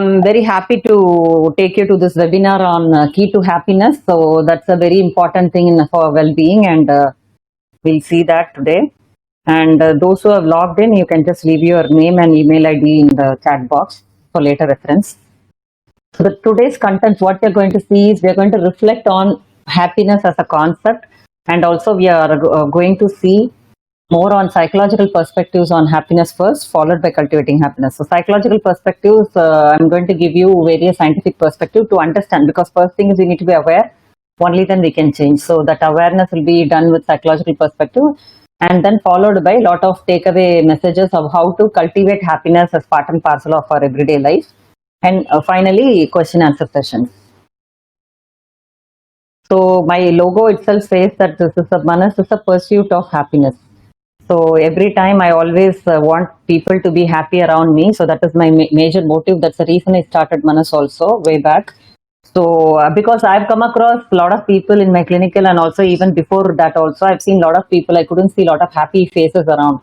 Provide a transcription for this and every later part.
I'm very happy to take you to this webinar on key to happiness. So that's a very important thing for well-being, and we'll see that today. And those who have logged in, you can just leave your name and email ID in the chat box for later reference. So today's content, what we're going to see is we're going to reflect on happiness as a concept, and also we are going to see more on psychological perspectives on happiness first, followed by cultivating happiness. So psychological perspectives, I'm going to give you various scientific perspective to understand, because first thing is we need to be aware, only then we can change. So that awareness will be done with psychological perspective, and then followed by a lot of takeaway messages of how to cultivate happiness as part and parcel of our everyday life. And finally, question answer session. So my logo itself says that this is Manas is a pursuit of happiness. So every time I always want people to be happy around me. So that is my major motive. That's the reason I started Manas also way back. So because I've come across a lot of people in my clinical, and also even before that also, I've seen a lot of people, I couldn't see a lot of happy faces around.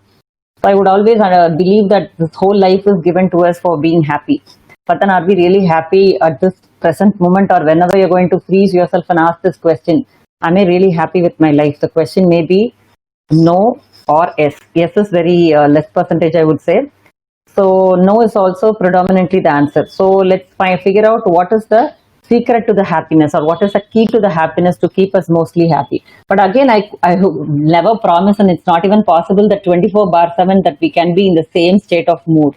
So I would always believe that this whole life is given to us for being happy. But then are we really happy at this present moment, or whenever you're going to freeze yourself and ask this question, am I really happy with my life? The question may be no or yes. Yes is very less percentage, I would say. So no is also predominantly the answer. So let's figure out what is the secret to the happiness, or what is the key to the happiness to keep us mostly happy. But again, I never promise, and it's not even possible that 24/7 that we can be in the same state of mood.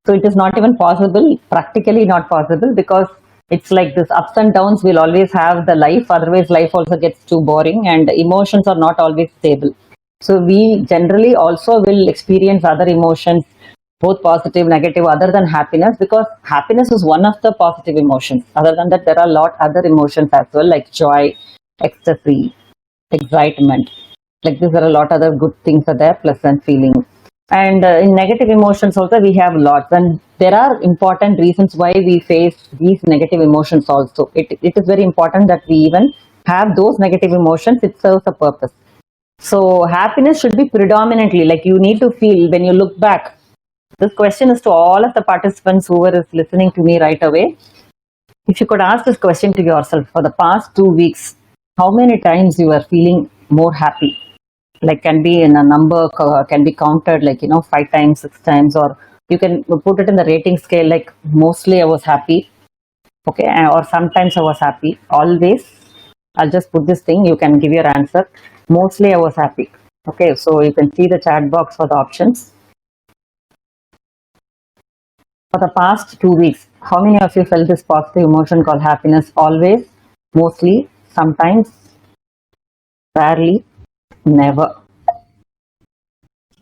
So it is not even possible, practically not possible, because it's like this ups and downs will always have the life. Otherwise, life also gets too boring, and emotions are not always stable. So we generally also will experience other emotions, both positive, negative, other than happiness, because happiness is one of the positive emotions. Other than that, there are a lot other emotions as well, like joy, ecstasy, excitement. Like this, there are a lot other good things are there, pleasant feeling. And in negative emotions also, we have lots. And there are important reasons why we face these negative emotions also. It is very important that we even have those negative emotions. It serves a purpose. So happiness should be predominantly, like you need to feel when you look back. This question is to all of the participants who were listening to me right away. If you could ask this question to yourself, for the past 2 weeks, how many times you are feeling more happy? Like can be in a number, can be counted like, 5 times, 6 times, or you can put it in the rating scale, like mostly I was happy. Okay, or sometimes I was happy. Always, I'll just put this thing, you can give your answer. Mostly I was happy. Okay, so you can see the chat box for the options. For the past 2 weeks, how many of you felt this positive emotion called happiness? Always, mostly, sometimes, rarely, never.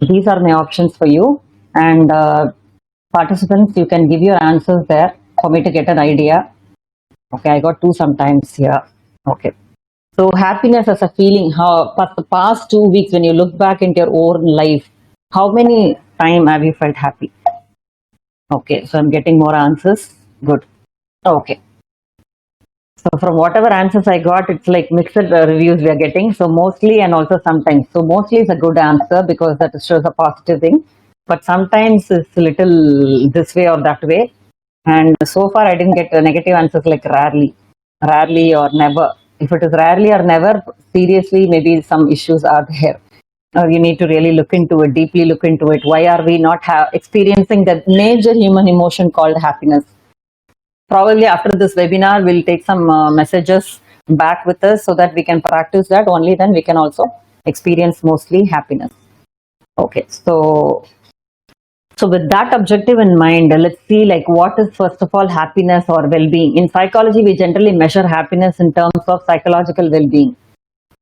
These are my options for you. And participants, you can give your answers there for me to get an idea. Okay, I got 2 sometimes here. Okay. So happiness as a feeling, how for the past 2 weeks, when you look back into your own life, how many times have you felt happy? Okay, so I'm getting more answers. Good. Okay. So from whatever answers I got, it's like mixed reviews we are getting. So mostly and also sometimes. So mostly is a good answer because that shows a positive thing. But sometimes it's a little this way or that way. And so far I didn't get negative answers like rarely or never. If it is rarely or never, seriously, maybe some issues are there. You need to really look into it, deeply look into it. Why are we not experiencing the major human emotion called happiness? Probably after this webinar, we'll take some messages back with us so that we can practice that. Only then we can also experience mostly happiness. Okay, so with that objective in mind, let's see like what is first of all happiness or well-being. In psychology, we generally measure happiness in terms of psychological well-being.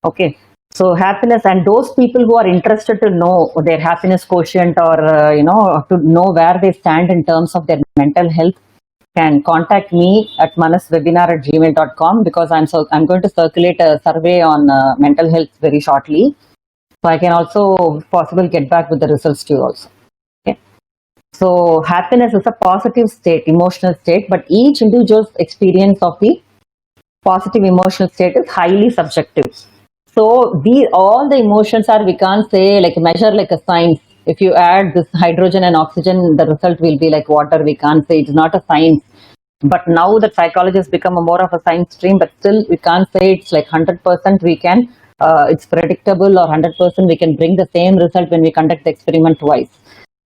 Okay, so happiness, and those people who are interested to know their happiness quotient, or to know where they stand in terms of their mental health, can contact me at manaswebinar@gmail.com, because I'm going to circulate a survey on mental health very shortly. So I can also possibly get back with the results to you also. Okay. So happiness is a positive state, emotional state, but each individual's experience of the positive emotional state is highly subjective. So all the emotions are, we can't say like measure like a science. If you add this hydrogen and oxygen, the result will be like water. We can't say, it's not a science. But now that psychology has become a more of a science stream, but still we can't say it's like 100% we can, it's predictable, or 100% we can bring the same result when we conduct the experiment twice.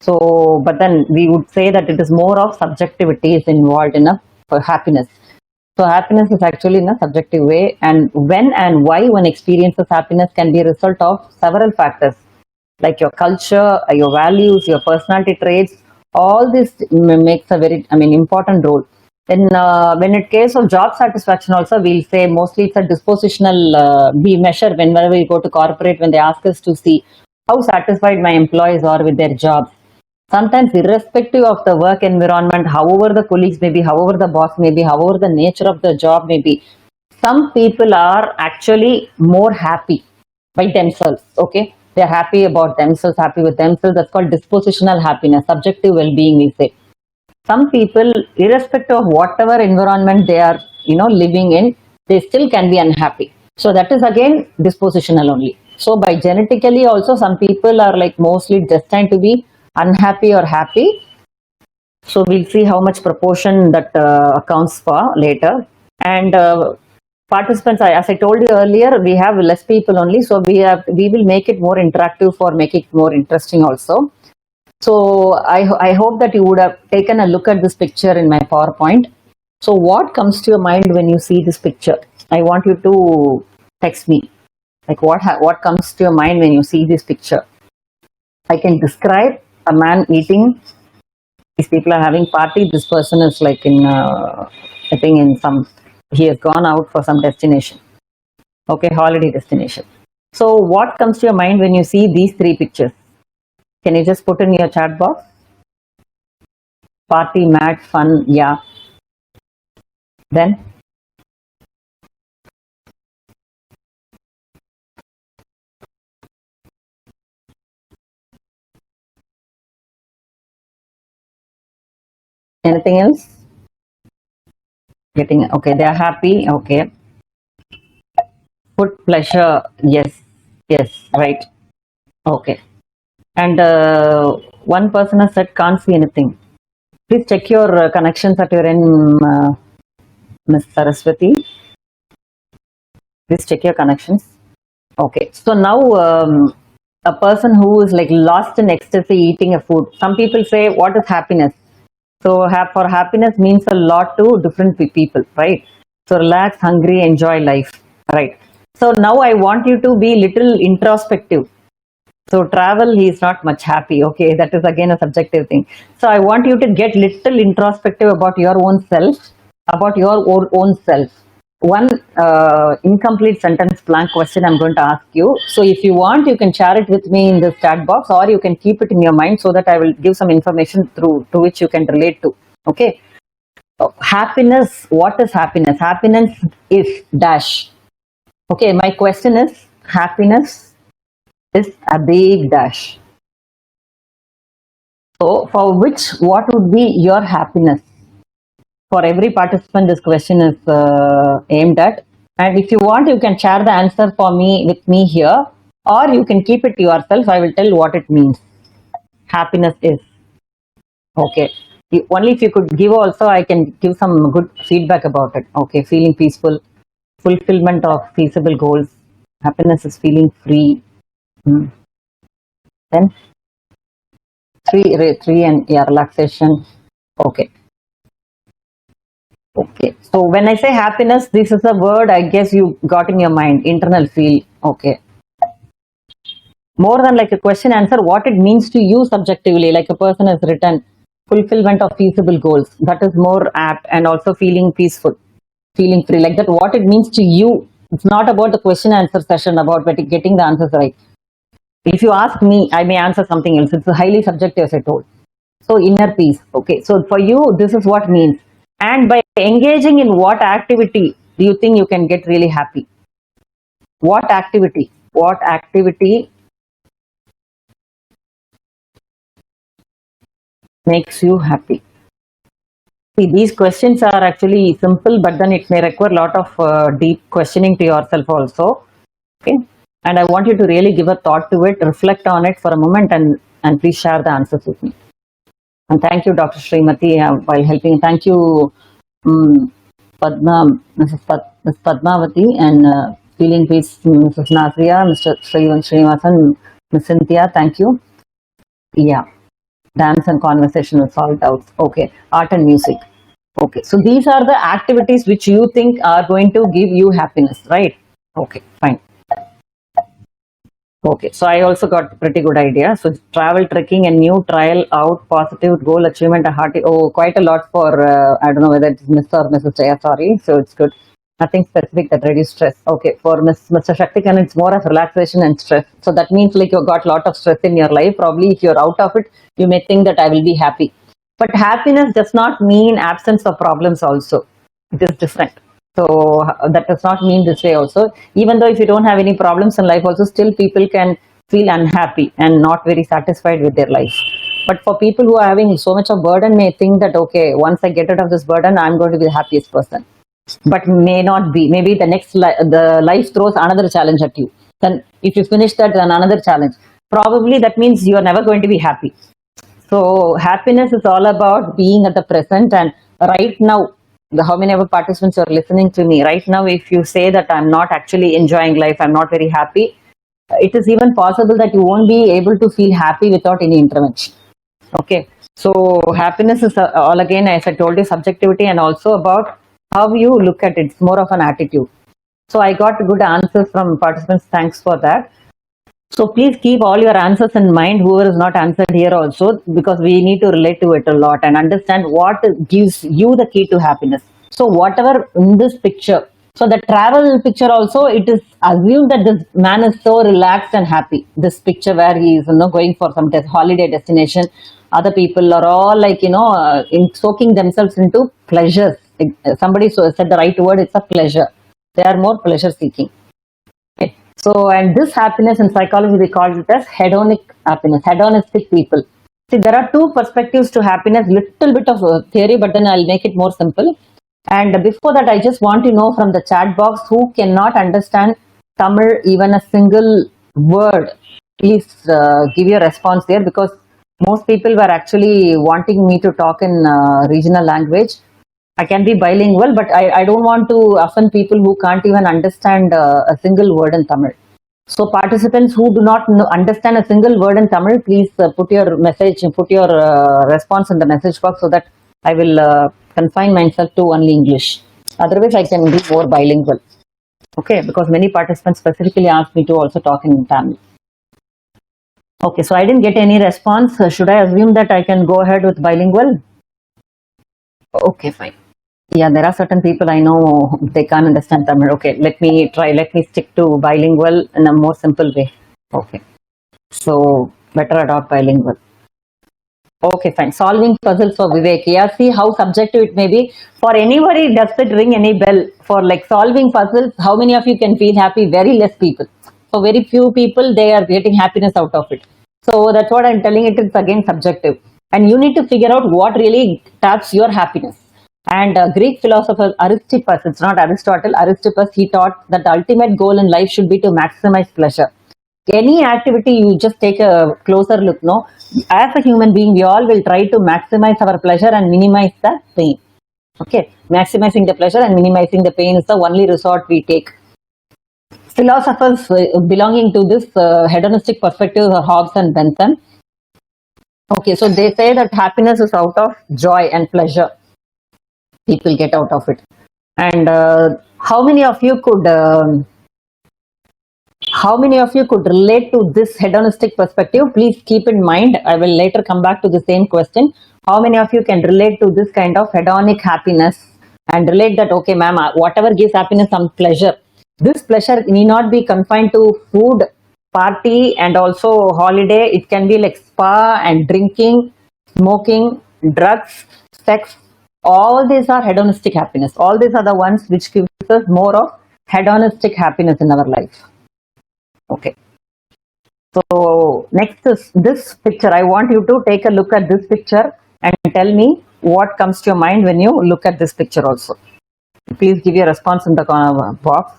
So, but then we would say that it is more of subjectivity is involved in a for happiness. So happiness is actually in a subjective way, and when and why one experiences happiness can be a result of several factors, like your culture, your values, your personality traits. All this makes a very, important role. Then, when it case of job satisfaction, also we'll say mostly it's a dispositional. We measure whenever we go to corporate when they ask us to see how satisfied my employees are with their jobs. Sometimes, irrespective of the work environment, however the colleagues may be, however the boss may be, however the nature of the job may be, some people are actually more happy by themselves. Okay, they're happy about themselves, happy with themselves. That's called dispositional happiness, subjective well-being, we say. Some people, irrespective of whatever environment they are, living in, they still can be unhappy. So that is again dispositional only. So by genetically also, some people are like mostly destined to be unhappy or happy. So we'll see how much proportion that accounts for later. And participants, as I told you earlier, we have less people only, so we will make it more interactive for making it more interesting also. So I hope that you would have taken a look at this picture in my PowerPoint. So what comes to your mind when you see this picture? I want you to text me. Like what comes to your mind when you see this picture? I can describe a man eating. These people are having party. This person is like in, I think in some, he has gone out for some destination. Okay, holiday destination. So what comes to your mind when you see these three pictures? Can you just put in your chat box? Party, mad, fun, yeah. Then? Anything else? Getting, okay, they are happy, okay. Food, pleasure, yes, yes, right. Okay. And one person has said can't see anything. Please check your connections at your end, Ms. Saraswati. Please check your connections. Okay. So now a person who is like lost in ecstasy eating a food. Some people say, what is happiness? So for happiness means a lot to different people, right? So relax, hungry, enjoy life, right? So now I want you to be little introspective. So travel, he is not much happy. Okay, that is again a subjective thing. So I want you to get little introspective about your own self, about your own self. One incomplete sentence blank question I'm going to ask you. So if you want, you can share it with me in the chat box, or you can keep it in your mind so that I will give some information through to which you can relate to. Okay. Happiness. What is happiness? Happiness is dash. Okay. My question is happiness is a big dash. So for which, what would be your happiness? For every participant, this question is aimed at. And if you want, you can share the answer for me with me here, or you can keep it to yourself. I will tell what it means. Happiness is. Okay. Only if you could give also, I can give some good feedback about it. Okay. Feeling peaceful, fulfillment of feasible goals. Happiness is feeling free. Then three and yeah, relaxation. Okay. Okay. So when I say happiness, this is a word I guess you got in your mind. Internal feel. Okay. More than like a question answer, what it means to you subjectively, like a person has written fulfillment of feasible goals. That is more apt, and also feeling peaceful, feeling free. Like that, what it means to you. It's not about the question answer session about getting the answers right. If you ask me, I may answer something else. It's highly subjective, as I told. So inner peace. Okay. So for you, this is what means. And by engaging in what activity do you think you can get really happy? What activity? What activity makes you happy? See, these questions are actually simple, but then it may require a lot of deep questioning to yourself also. Okay. And I want you to really give a thought to it, reflect on it for a moment, and please share the answers with me. And thank you, Dr. Srimati, while helping. Thank you, Padma, Ms. Padmavati, and feeling peace, Mrs. Nazria, Mr. Srivasan, Ms. Cynthia, thank you. Yeah, dance and conversational solve doubts. Okay, art and music. Okay, so these are the activities which you think are going to give you happiness, right? Okay, fine. Okay, so I also got pretty good idea. So travel, trekking, and new trial out, positive goal achievement, a hearty. Oh, quite a lot for I don't know whether it's Mr. or Mrs. Jaya. Sorry, so it's good. Nothing specific that reduce stress. Okay, for Mr. Shaktikan, it's more of relaxation and stress. So that means like you got a lot of stress in your life. Probably if you're out of it, you may think that I will be happy. But happiness does not mean absence of problems. Also, it is different. So that does not mean this way also. Even though if you don't have any problems in life also, still people can feel unhappy and not very satisfied with their life. But for people who are having so much of burden may think that, okay, once I get rid of this burden, I'm going to be the happiest person. But may not be. Maybe the next the life throws another challenge at you. Then if you finish that, then another challenge. Probably that means you are never going to be happy. So happiness is all about being at the present and right now. How many of the participants are listening to me right now? If you say that I'm not actually enjoying life, I'm not very happy, it is even possible that you won't be able to feel happy without any intervention. Okay, so happiness is all again, as I told you, subjectivity and also about how you look at it. It's more of an attitude. So I got good answers from participants. Thanks for that. So please keep all your answers in mind, whoever is not answered here also, because we need to relate to it a lot and understand what gives you the key to happiness. So whatever in this picture, so the travel picture also, it is assumed that this man is so relaxed and happy. This picture where he is going for some holiday destination, other people are all like in soaking themselves into pleasures. Somebody said the right word. It's a pleasure. They are more pleasure seeking. Okay. So, and this happiness in psychology, we call it as hedonic happiness, hedonistic people. See, there are two perspectives to happiness, little bit of theory, but then I'll make it more simple. And before that, I just want to know from the chat box who cannot understand Tamil, even a single word. Please give your response there because most people were actually wanting me to talk in regional language. I can be bilingual, but I don't want to offend people who can't even understand a single word in Tamil. So participants who do not understand a single word in Tamil, please put your message, put your response in the message box so that I will confine myself to only English. Otherwise, I can be more bilingual. Okay, because many participants specifically asked me to also talk in Tamil. Okay, so I didn't get any response. Should I assume that I can go ahead with bilingual? Okay, fine. Yeah, there are certain people I know they can't understand Tamil. Okay, let me try. Let me stick to bilingual in a more simple way. Okay, so better adopt bilingual. Okay, fine. Solving puzzles for Vivek. Yeah, see how subjective it may be. For anybody, does it ring any bell? For like solving puzzles, how many of you can feel happy? Very less people. So very few people, they are getting happiness out of it. So that's what I'm telling it. It's again subjective. And you need to figure out what really taps your happiness. And Greek philosopher Aristippus, it's not Aristotle, Aristippus, he taught that the ultimate goal in life should be to maximize pleasure. Any activity, you just take a closer look. No, as a human being, we all will try to maximize our pleasure and minimize the pain. Okay, maximizing the pleasure and minimizing the pain is the only resort we take. Philosophers belonging to this hedonistic perspective are Hobbes and Bentham. Okay, so they say that happiness is out of joy and pleasure. People get out of it. And how many of you could relate to this hedonistic perspective? Please keep in mind, I will later come back to the same question. How many of you can relate to this kind of hedonic happiness and relate that, okay, ma'am, whatever gives happiness, some pleasure. This pleasure need not be confined to food, party, and also holiday. It can be like spa and drinking, smoking, drugs, sex. All these are hedonistic happiness. All these are the ones which gives us more of hedonistic happiness in our life. Okay. So next is this picture. I want you to take a look at this picture and tell me what comes to your mind when you look at this picture also. Please give your response in the box.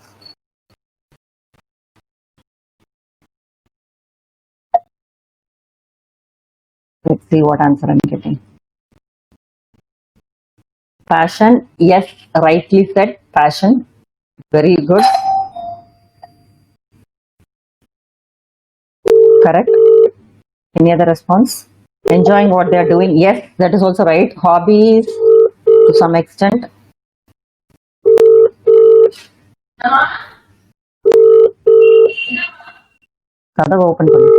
Let's see what answer I'm getting. Passion, yes, rightly said. Passion, very good. Correct. Any other response? Enjoying what they are doing. Yes, that is also right. Hobbies to some extent. கதவை open பண்ணு.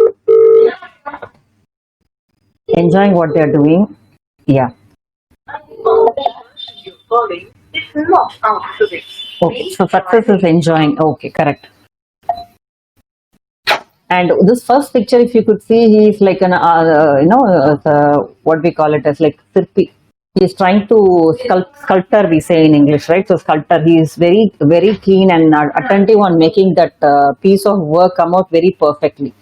Enjoying what they are doing. Yeah. Okay. So success is enjoying. Okay, correct. And this first picture, if you could see, he is like an, what we call it as like Sirpi. He is trying to sculptor, we say in English, right? So sculptor, he is very, very keen and attentive on making that piece of work come out very perfectly.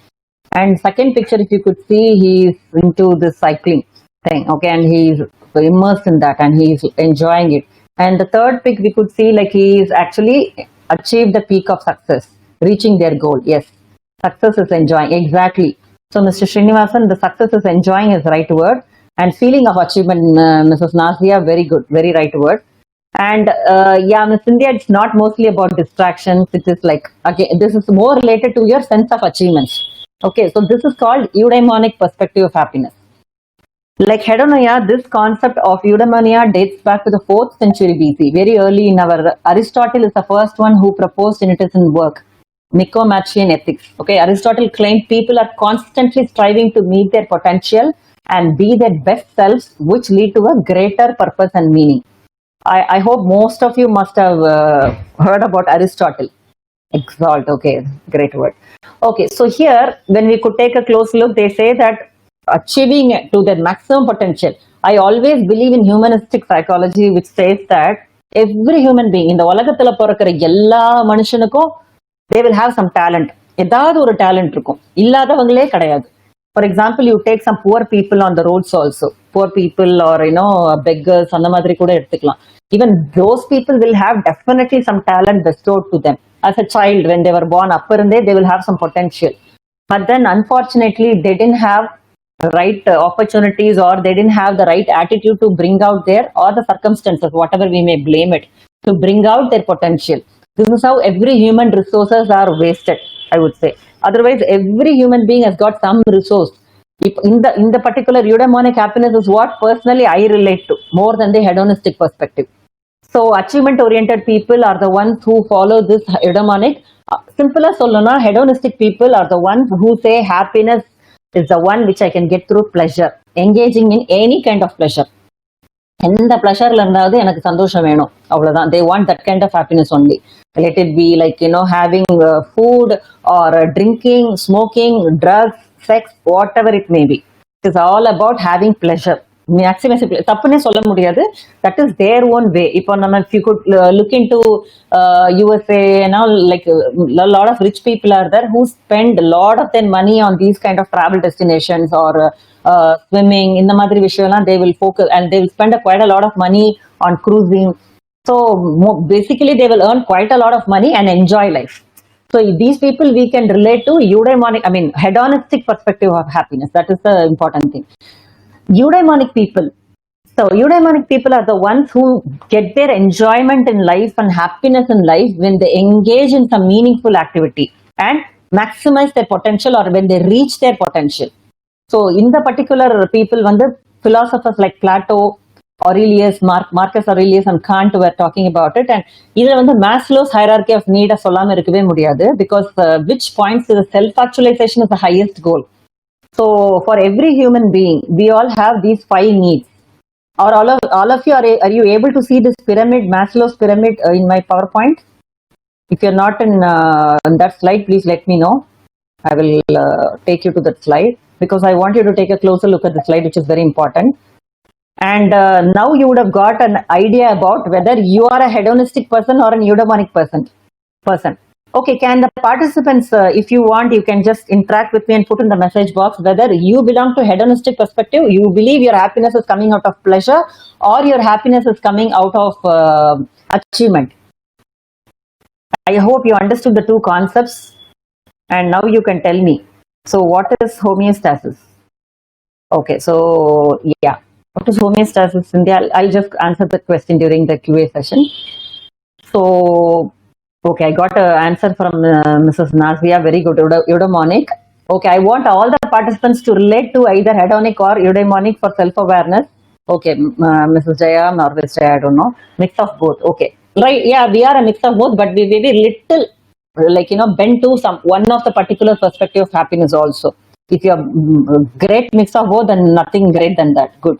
And second picture, if you could see, he is into this cycling thing, okay, and he is immersed in that and he is enjoying it. And the third pic, we could see like he is actually achieved the peak of success, reaching their goal. Yes, success is enjoying, exactly. So Mr. Srinivasan, the success is enjoying is right word, and feeling of achievement, Mrs. Nazia, very good, very right word. And yeah, Miss India, it's not mostly about distractions. It is like, again, this is more related to your sense of achievements. Okay, so this is called eudaimonic perspective of happiness. Like hedonia, this concept of eudaimonia dates back to the 4th century BC. Very early in our, Aristotle is the first one who proposed in his work, Nicomachean Ethics. Okay, Aristotle claimed people are constantly striving to meet their potential and be their best selves, which lead to a greater purpose and meaning. I hope most of you must have heard about Aristotle. Exalt, okay, great word. Okay, so here, when we could take a close look, they say that achieving to their maximum potential. I always believe in humanistic psychology, which says that every human being, இந்த உலகத்துல பிறக்கிற எல்லா மனுஷனுக்கும் they will have some talent. ஏதாவது ஒரு talent இருக்கும், இல்லாதவங்களே கிடையாது. For example, you take some poor people on the roads also. Poor people or, beggars, அந்த மாதிரி கூட எடுத்துக்கலாம். Even those people will have definitely some talent bestowed to them. As a child, when they were born, apparently they will have some potential. But then, unfortunately, they didn't have right opportunities, or they didn't have the right attitude to bring out their, or the circumstances, whatever we may blame it, to bring out their potential. This is how every human resources are wasted, I would say. Otherwise, every human being has got some resource. If in the particular eudaimonic happiness is what personally I relate to more than the hedonistic perspective. So achievement oriented people are the ones who follow this eudaimonic. Simple as சொல்லணும்னா, hedonistic people are the ones who say happiness is the one which I can get through pleasure, engaging in any kind of pleasure. எந்த பிளஷர்ல இருந்தாவது எனக்கு சந்தோஷம் வேணும், அவ்வளவுதான். They want that kind of happiness only. Let it be like, having food or drinking, smoking, drugs, sex, whatever it may be. It is all about having pleasure. Maximum தப்புன்னே சொல்ல முடியாது. That is their own way. இப்போ நம்ம, if you could look into USA and all, like a lot of rich people are there who spend a lot of their money on these kind of travel destinations or swimming. இந்த மாதிரி விஷயம்லாம் they will focus, and they will spend quite a lot of money on cruising. So basically they will earn quite a lot of money and enjoy life. So these people we can relate to eudaimonic, I mean hedonistic perspective of happiness. That is the important thing. Eudaimonic people. So eudaimonic people are the ones who get their enjoyment in life and happiness in life when they engage in some meaningful activity and maximize their potential, or when they reach their potential. So in the particular people, the philosophers like Plato, Aurelius, Marcus Aurelius and Kant were talking about it. And இதுல வந்து Maslow's hierarchy of need சொல்லாம இருக்கவே முடியாது, because which points to the self-actualization is the highest goal. So for every human being, we all have these 5 needs. Or all of you, are you able to see this pyramid, Maslow's pyramid, in my PowerPoint? If you're not in that slide, please let me know. I will take you to that slide, because I want you to take a closer look at the slide, which is very important. And now you would have got an idea about whether you are a hedonistic person or an eudaimonic person. Okay, can the participants, if you want, you can just interact with me and put in the message box whether you belong to hedonistic perspective, you believe your happiness is coming out of pleasure, or your happiness is coming out of achievement. I hope you understood the two concepts, and now you can tell me. So what is homeostasis? Okay, so yeah. What is homeostasis, Cynthia? I'll just answer the question during the QA session. So, okay, I got an answer from Mrs. Nazia. Very good. Eudaimonic. Okay, I want all the participants to relate to either hedonic or eudaimonic for self-awareness. Okay, Mrs. Jaya, Norwest Jaya, I don't know. Mix of both. Okay. Right, yeah, we are a mix of both, but we may be little, like, bent to some one of the particular perspective of happiness also. If you're great mix of both, then nothing great than that. Good.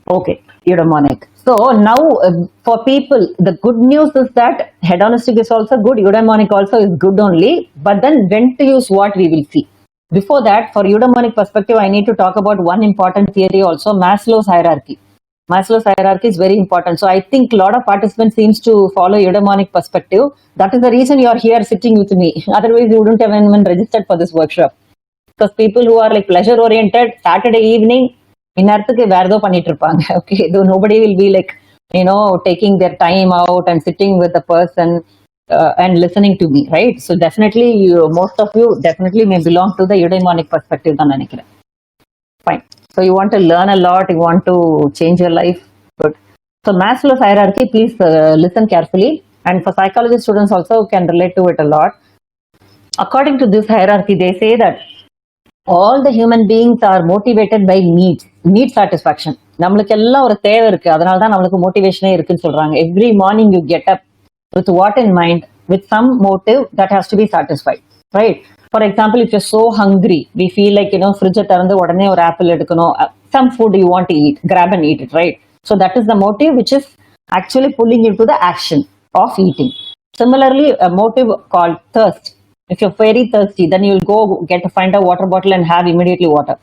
Okay, eudaimonic. So now for people, the good news is that hedonistic is also good, eudaimonic also is good only, but then when to use what we will see. Before that, for eudaimonic perspective, I need to talk about one important theory also, Maslow's hierarchy. Maslow's hierarchy is very important. So I think a lot of participants seems to follow eudaimonic perspective. That is the reason you are here sitting with me. Otherwise, you wouldn't have even registered for this workshop. Because people who are like pleasure oriented, Saturday evening, இந்நேரத்துக்கு வேற ஏதோ பண்ணிட்டு இருப்பாங்க. Okay, though nobody will be like, taking their time out and sitting with the person and listening to me, right? So definitely, most of you definitely may belong to the eudaimonic perspective தான் நினைக்கிறேன். Fine. So you want to learn a lot, you want to change your life. Good. So Maslow's hierarchy, please listen carefully. And for psychology students also can relate to it a lot. According to this hierarchy, they say that all the human beings are motivated by need satisfaction. நம்மளுக்கு எல்லாம் ஒரு தேவை இருக்கு, அதனால தான் நம்மளுக்கு மோட்டிவேஷனே இருக்குன்னு சொல்றாங்க. Every morning you get up with what in mind, with some motive that has to be satisfied, right? For example, if you so hungry, we feel like ஃப்ரிட்ஜை திறந்து உடனே ஒரு ஆப்பிள் எடுக்கணும், some food you want to eat, grab and eat it, right? So that is the motive which is actually pulling you to the action of eating. Similarly, a motive called thirst. If you're very thirsty, then you'll go find a water bottle and have immediately water.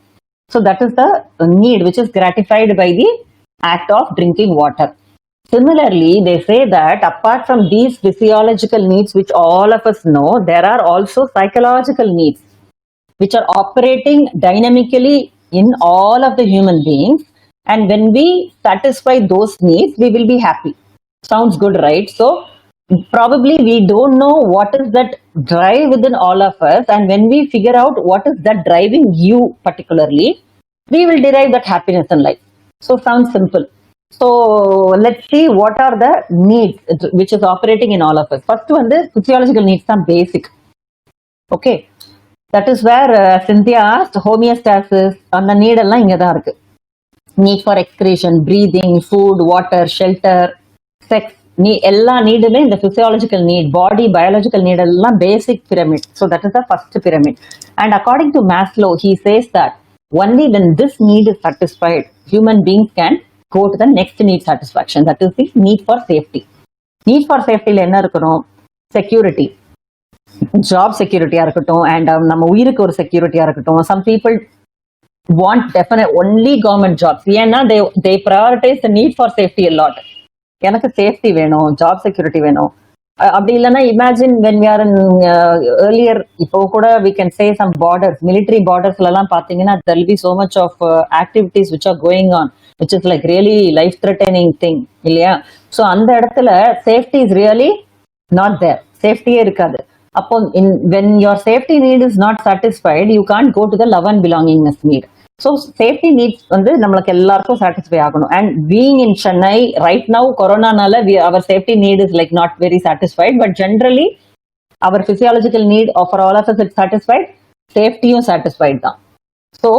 So that is the need which is gratified by the act of drinking water. Similarly, they say that apart from these physiological needs which all of us know, there are also psychological needs which are operating dynamically in all of the human beings. And when we satisfy those needs, we will be happy. Sounds good, right? So probably we don't know what is that drive within all of us, and when we figure out what is that driving you particularly, we will derive that happiness in life. So sounds simple. So let's see what are the needs which is operating in all of us. First one, the physiological needs are basic. Okay, that is where Cynthia asked homeostasis and the need எல்லாம் இங்க தான் இருக்கு. Need for excretion, breathing, food, water, shelter, sex. எல்லா நீடுமே இந்த physiological need, body biological need எல்லாம் basic pyramid. So that is the first pyramid. And according to Maslow, he says that only when this need is satisfied, human beings can go to the next need satisfaction. That is the need for safety. Need for safety என்ன இருக்கணும்? Security, job செக்யூரிட்டியா இருக்கட்டும், and நம்ம உயிருக்கு ஒரு செக்யூரிட்டியா இருக்கட்டும். Some people want definite only government jobs. ஏன்னா they prioritize the need for safety a lot. எனக்கு சேஃப்டி வேணும், ஜாப் செக்யூரிட்டி வேணும். அப்படி இல்லைன்னா imagine when we are in earlier, இப்போ கூட we can say some borders, military பார்டர்ஸ்ல எல்லாம் பாத்தீங்கன்னா there will be so much of activities which are going on, which is like really life threatening thing, இல்லையா? So அந்த இடத்துல safety is really not there, சேஃப்டியே இருக்காது. அப்போ when your safety need is not satisfied, you can't go to the love and belongingness need. So safety needs வந்து நம்மளுக்கு எல்லாருக்கும் satisfy ஆகணும். And being in Chennai right now, கொரோனானால our safety need is like not very satisfied, but generally our physiological need for all of us is satisfied, safetyயும் satisfied தான். So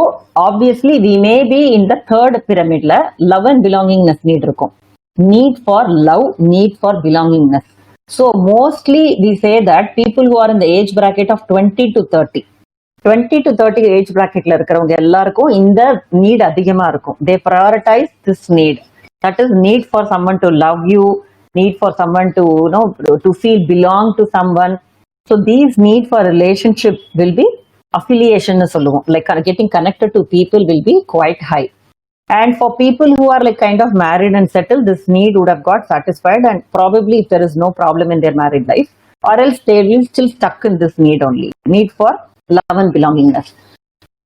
obviously we may be in the third pyramidல love and belongingness need இருக்கும். Need for love, need for belongingness. So mostly we say that people who are in the age bracket of 20 to 30 age பிராக்கெட்ல இருக்கிறவங்க எல்லாருக்கும் இந்த need அதிகமா இருக்கும். They prioritize this need, that is need for someone to love you, need for someone to to feel belong to someone. So these need for relationship will be affiliation சொல்லுவோம், like getting connected to people will be quite high. And for people who are like kind of married and settled, this need would have got satisfied, and probably if there is no problem in their married life, or else they will still stuck in this need only, need for love and belongingness.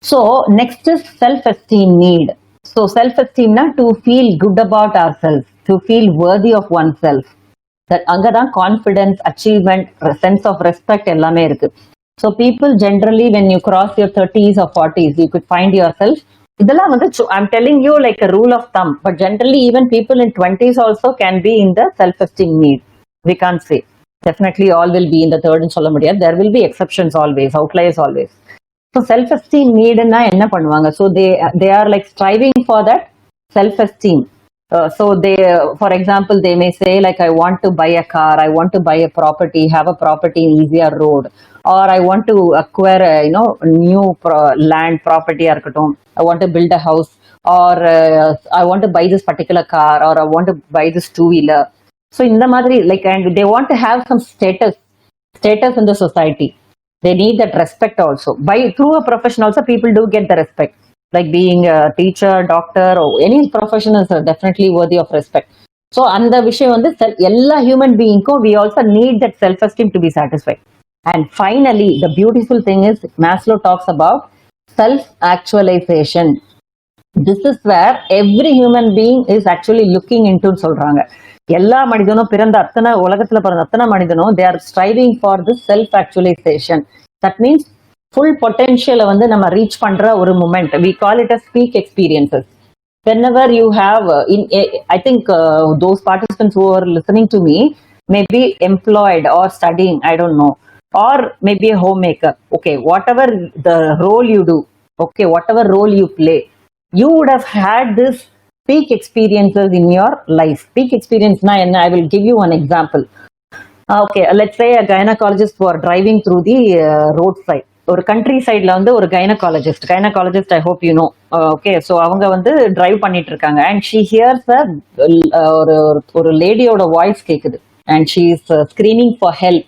So next is self-esteem need. So self-esteem na to feel good about ourselves, to feel worthy of oneself. That angadan confidence, achievement, sense of respect ellame irukku. So people generally when you cross your 30s or 40s, you could find yourself இதெல்லாம் வந்து I'm telling you like a rule of thumb, but generally even people in 20s also can be in the self-esteem need. We can't say. Definitely all will be in the third and சொல்ல முடியாது. There will be exceptions always, outliers always. So self-esteem need na என்ன பண்ணுவாங்க? So they are like striving for that self-esteem. So they, for example, they may say like, I want to buy a car, I want to buy a property, have a property in easier road, or I want to acquire a, new land property இருக்கட்டும், I want to build a house, or I want to buy this particular car, or I want to buy this two-wheeler. So in the madri, like, and they want to have some status in the society. They need that respect also. By through a profession also, people do get the respect. Like being a teacher, doctor, or any profession is definitely worthy of respect. So அந்த விஷயம் வந்து எல்லா human beingக்கும் we also need that self-esteem to be satisfied. And finally, the beautiful thing is Maslow talks about self-actualization. This is where every human being is actually looking into சொல்றாங்க. எல்லா மனிதனும் பிறந்த அத்தனை உலகத்துல பிறந்த அத்தனை மனிதனும் they are striving for this self-actualization. That means full potential வந்து நம்ம reach பண்ற ஒரு moment. We call it as peak experiences. Whenever you have, I think those participants who are listening to me may be employed or studying, I don't know, or maybe a homemaker. Okay, whatever the role you do, okay, whatever role you play, you would have had this peak experiences in your life. Peak experience na enna, I will give you one example. Okay, let's say a gynecologist who are driving through the roadside. ஒரு country சைட்ல வந்து ஒரு gynaecologist I hope you know. Okay, so அவங்க வந்து drive பண்ணிட்டு இருக்காங்க and she hears ஒரு லேடியோட வாய்ஸ் கேக்குது and she is screening for help.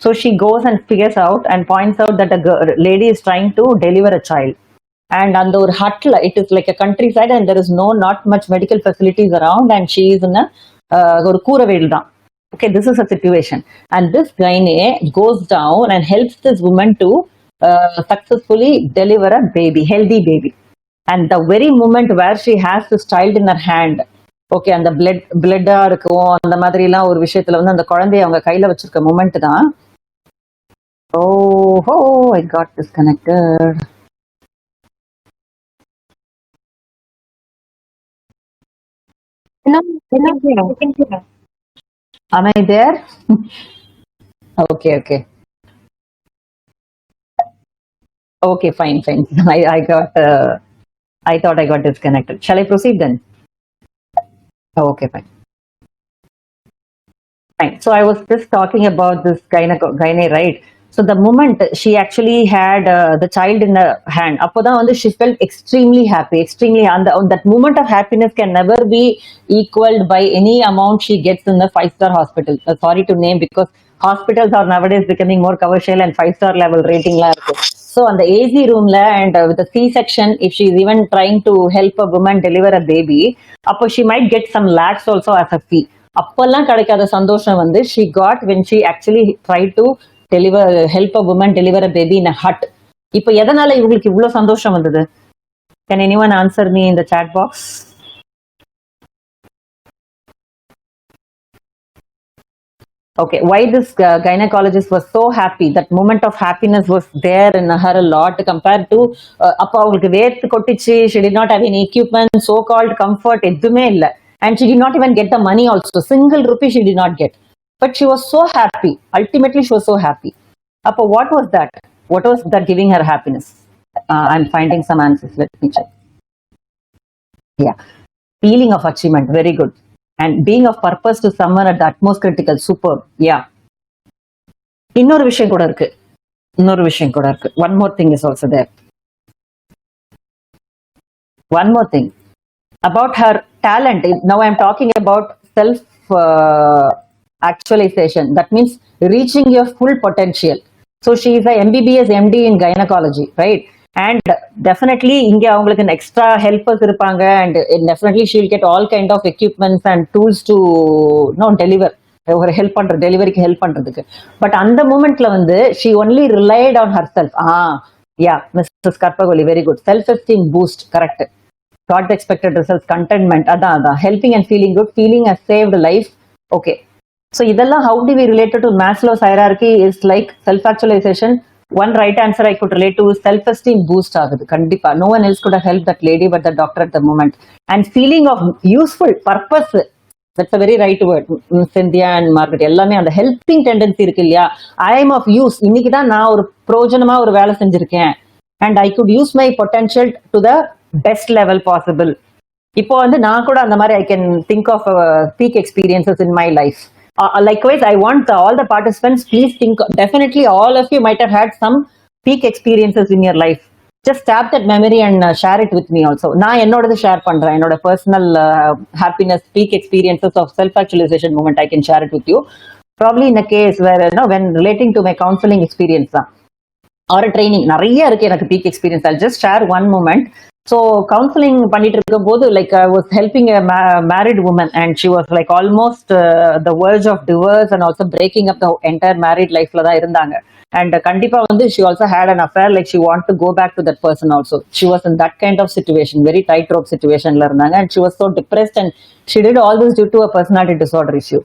So she goes and figures out and points out that lady is trying to deliver a child. And அந்த ஒரு ஹட்ல, it is like a country side and there is not much medical facilities around and she is in ஒரு கூரை வீடு தான். Okay, this is a situation, and this gynae goes down and helps this woman to successfully deliver a baby, healthy baby. And the very moment where she has this child in her hand, okay, and the blood இருக்கும் அந்த மாதிரி எல்லாம் ஒரு விஷயத்துல வந்து அந்த குழந்தைய அவங்க கையில வச்சிருக்க மூமெண்ட் தான். Oh, I got disconnected. No, am I there? Okay. Okay, fine. I thought I got disconnected. Shall I proceed then? Okay, fine. So I was just talking about this gynae, right? So the moment she actually had the child in her hand, she felt extremely happy, that moment of happiness can never be equaled by any amount she gets in the 5-star hospital. Sorry to name, because hospitals are nowadays becoming more commercial and 5-star level rating. So on the AC room and with a C-section, if she is even trying to help a woman deliver a baby, she might get some lakhs also as a fee. அப்பெல்லாம் கிடைக்காத சந்தோஷம் வந்து she got when she actually tried to help a woman deliver a baby in a hut. இப்போ எதனால இவங்களுக்கு இவ்வளவு சந்தோஷம் வந்தது? Can anyone answer me in the chat box? Okay, why this gynecologist was so happy? That moment of happiness was there in her a lot compared to அப்போ அவங்களுக்கு வேர்த்து கொட்டிச்சு, she did not have any equipment, so called comfort எதுவுமே இல்லை. And she did not even get the money also. Single rupee she did not get. But she was so happy. Ultimately, she was so happy. Appa, what was that? What was that giving her happiness? I'm finding some answers. Let me check. Yeah. Feeling of achievement. Very good. And being of purpose to someone at the utmost critical. Superb. Yeah. இன்னொரு விஷயம் கூட இருக்கு. One more thing is also there. One more thing. About her talent. Now I'm talking about self actualization. That means reaching your full potential. So she is a MBBS MD in gynecology, right? And definitely இங்க அவங்களுக்கு extra helpers இருப்பாங்க, and definitely she will get all kind of equipments and tools to deliver, ஒரு help பண்ற டெலிவரிக்கு help பண்றதுக்கு. But அந்த மூமெண்ட்ல வந்து she only relied on herself. Yeah, Mrs. Karpagoli, very good. Self-esteem boost, correct. Got the expected results, contentment, helping and feeling good, feeling has saved life. Okay, so idella how do we relate it to Maslow's hierarchy is like self-actualization, one right answer I could relate to is self-esteem boost ஆகுது கண்டிப்பா. No one else could have helped that lady but the doctor at the moment. And feeling of useful purpose, that's a very right word. Cynthia and Margaret எல்லாமே அந்த helping tendency இருக்கு இல்லையா, I am of use, இன்னைக்கு தான் நான் ஒரு பிரோஜனமா ஒரு வேலை செஞ்சிருக்கேன் and I could use my potential to the best level possible. இப்போ வந்து நான் கூட அந்த மாதிரி I can think of peak experiences in my life. Likewise, I want all the participants, please think, definitely all of you might have had some peak experiences in your life. Just tap that memory and share it with me also. நான் என்னோடது share பண்றேன், என்னோட personal happiness peak experiences of self actualization moment I can share it with you. Probably in a case where when relating to my counseling experience or a training, நிறைய இருக்கு எனக்கு peak experience. I'll just share one moment. So counseling பண்ணிட்டு இருக்கும் போது, like I was helping a married woman and she was like almost the verge of divorce and also breaking up the entire married lifeல தான் இருந்தாங்க. And கண்டிப்பா வந்து she also had an affair, like she want to go back to that person also. She was in that kind of situation, very tightrope situationல இருந்தாங்க and she was so depressed and she did all this due to a personality disorder issue.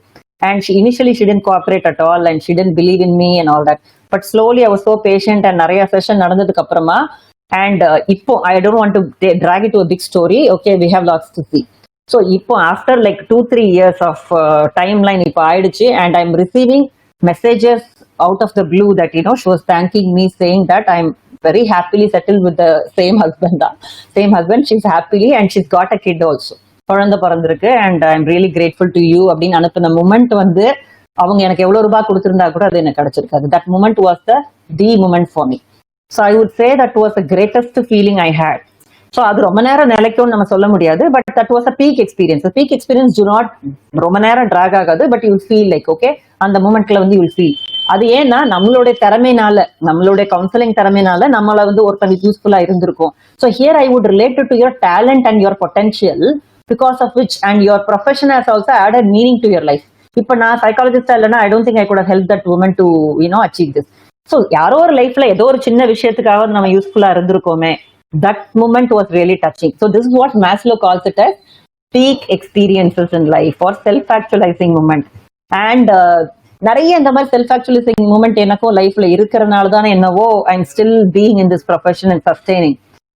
And she initially she didn't cooperate at all and she didn't believe in me and all that. But slowly I was so patient and நிறைய session நடந்ததுக்கு அப்புறமா and இப்போ I don't want to drag it to a big story. Okay, we have lots to see. So இப்போ after like 2-3 years of timeline இப்போ ஆயிடுச்சு and I'm receiving messages out of the blue that she was thanking me, saying that I'm very happily settled with the same husband. She's happily and she's got a kid also. குழந்தை பிறந்திருக்கு and I'm really grateful to you அப்படின்னு அனுப்பின moment வந்து அவங்க எனக்கு எவ்வளவு ரூபாய் கொடுத்திருந்தா கூட அது எனக்கு கிடைச்சிருக்காது. That moment was the moment for me. So I would say that was the greatest feeling I had. So அது ரொம்ப நேரம் நிலைக்கும்னு நம்ம சொல்ல முடியாது, but that was a peak experience. Peak experience to not ரொம்ப நேரம் டிராக் ஆகாது, but you feel like okay, அந்த மூமெண்ட்ல வந்து யூ ஃபீல். அது ஏன்னா நம்மளுடைய திறமைனால, நம்மளுடைய கவுன்சிலிங் திறமைனால நம்மள வந்து ஒருத்தங்க யூஸ்ஃபுல்லா இருந்திருக்கும். So here I would related to your talent and your potential, because of which and your profession has also added meaning to your life. இப்போ நான் சைக்காலஜிஸ்டா இல்லைன்னா I don't think I could help that woman to achieve this. So யாரோ ஒரு லைஃப்ல ஏதோ ஒரு சின்ன விஷயத்துக்காக நம்ம யூஸ்ஃபுல்லா இருந்திருக்கோமே, that moment was really touching. So this is what Maslow calls it as peak experiences in life or self-actualizing moment. And நிறைய இந்த மாதிரி self-actualizing moment எனக்கும் லைஃப்ல இருக்கிறனால தானே என்னவோ I'm still being in this profession and sustaining.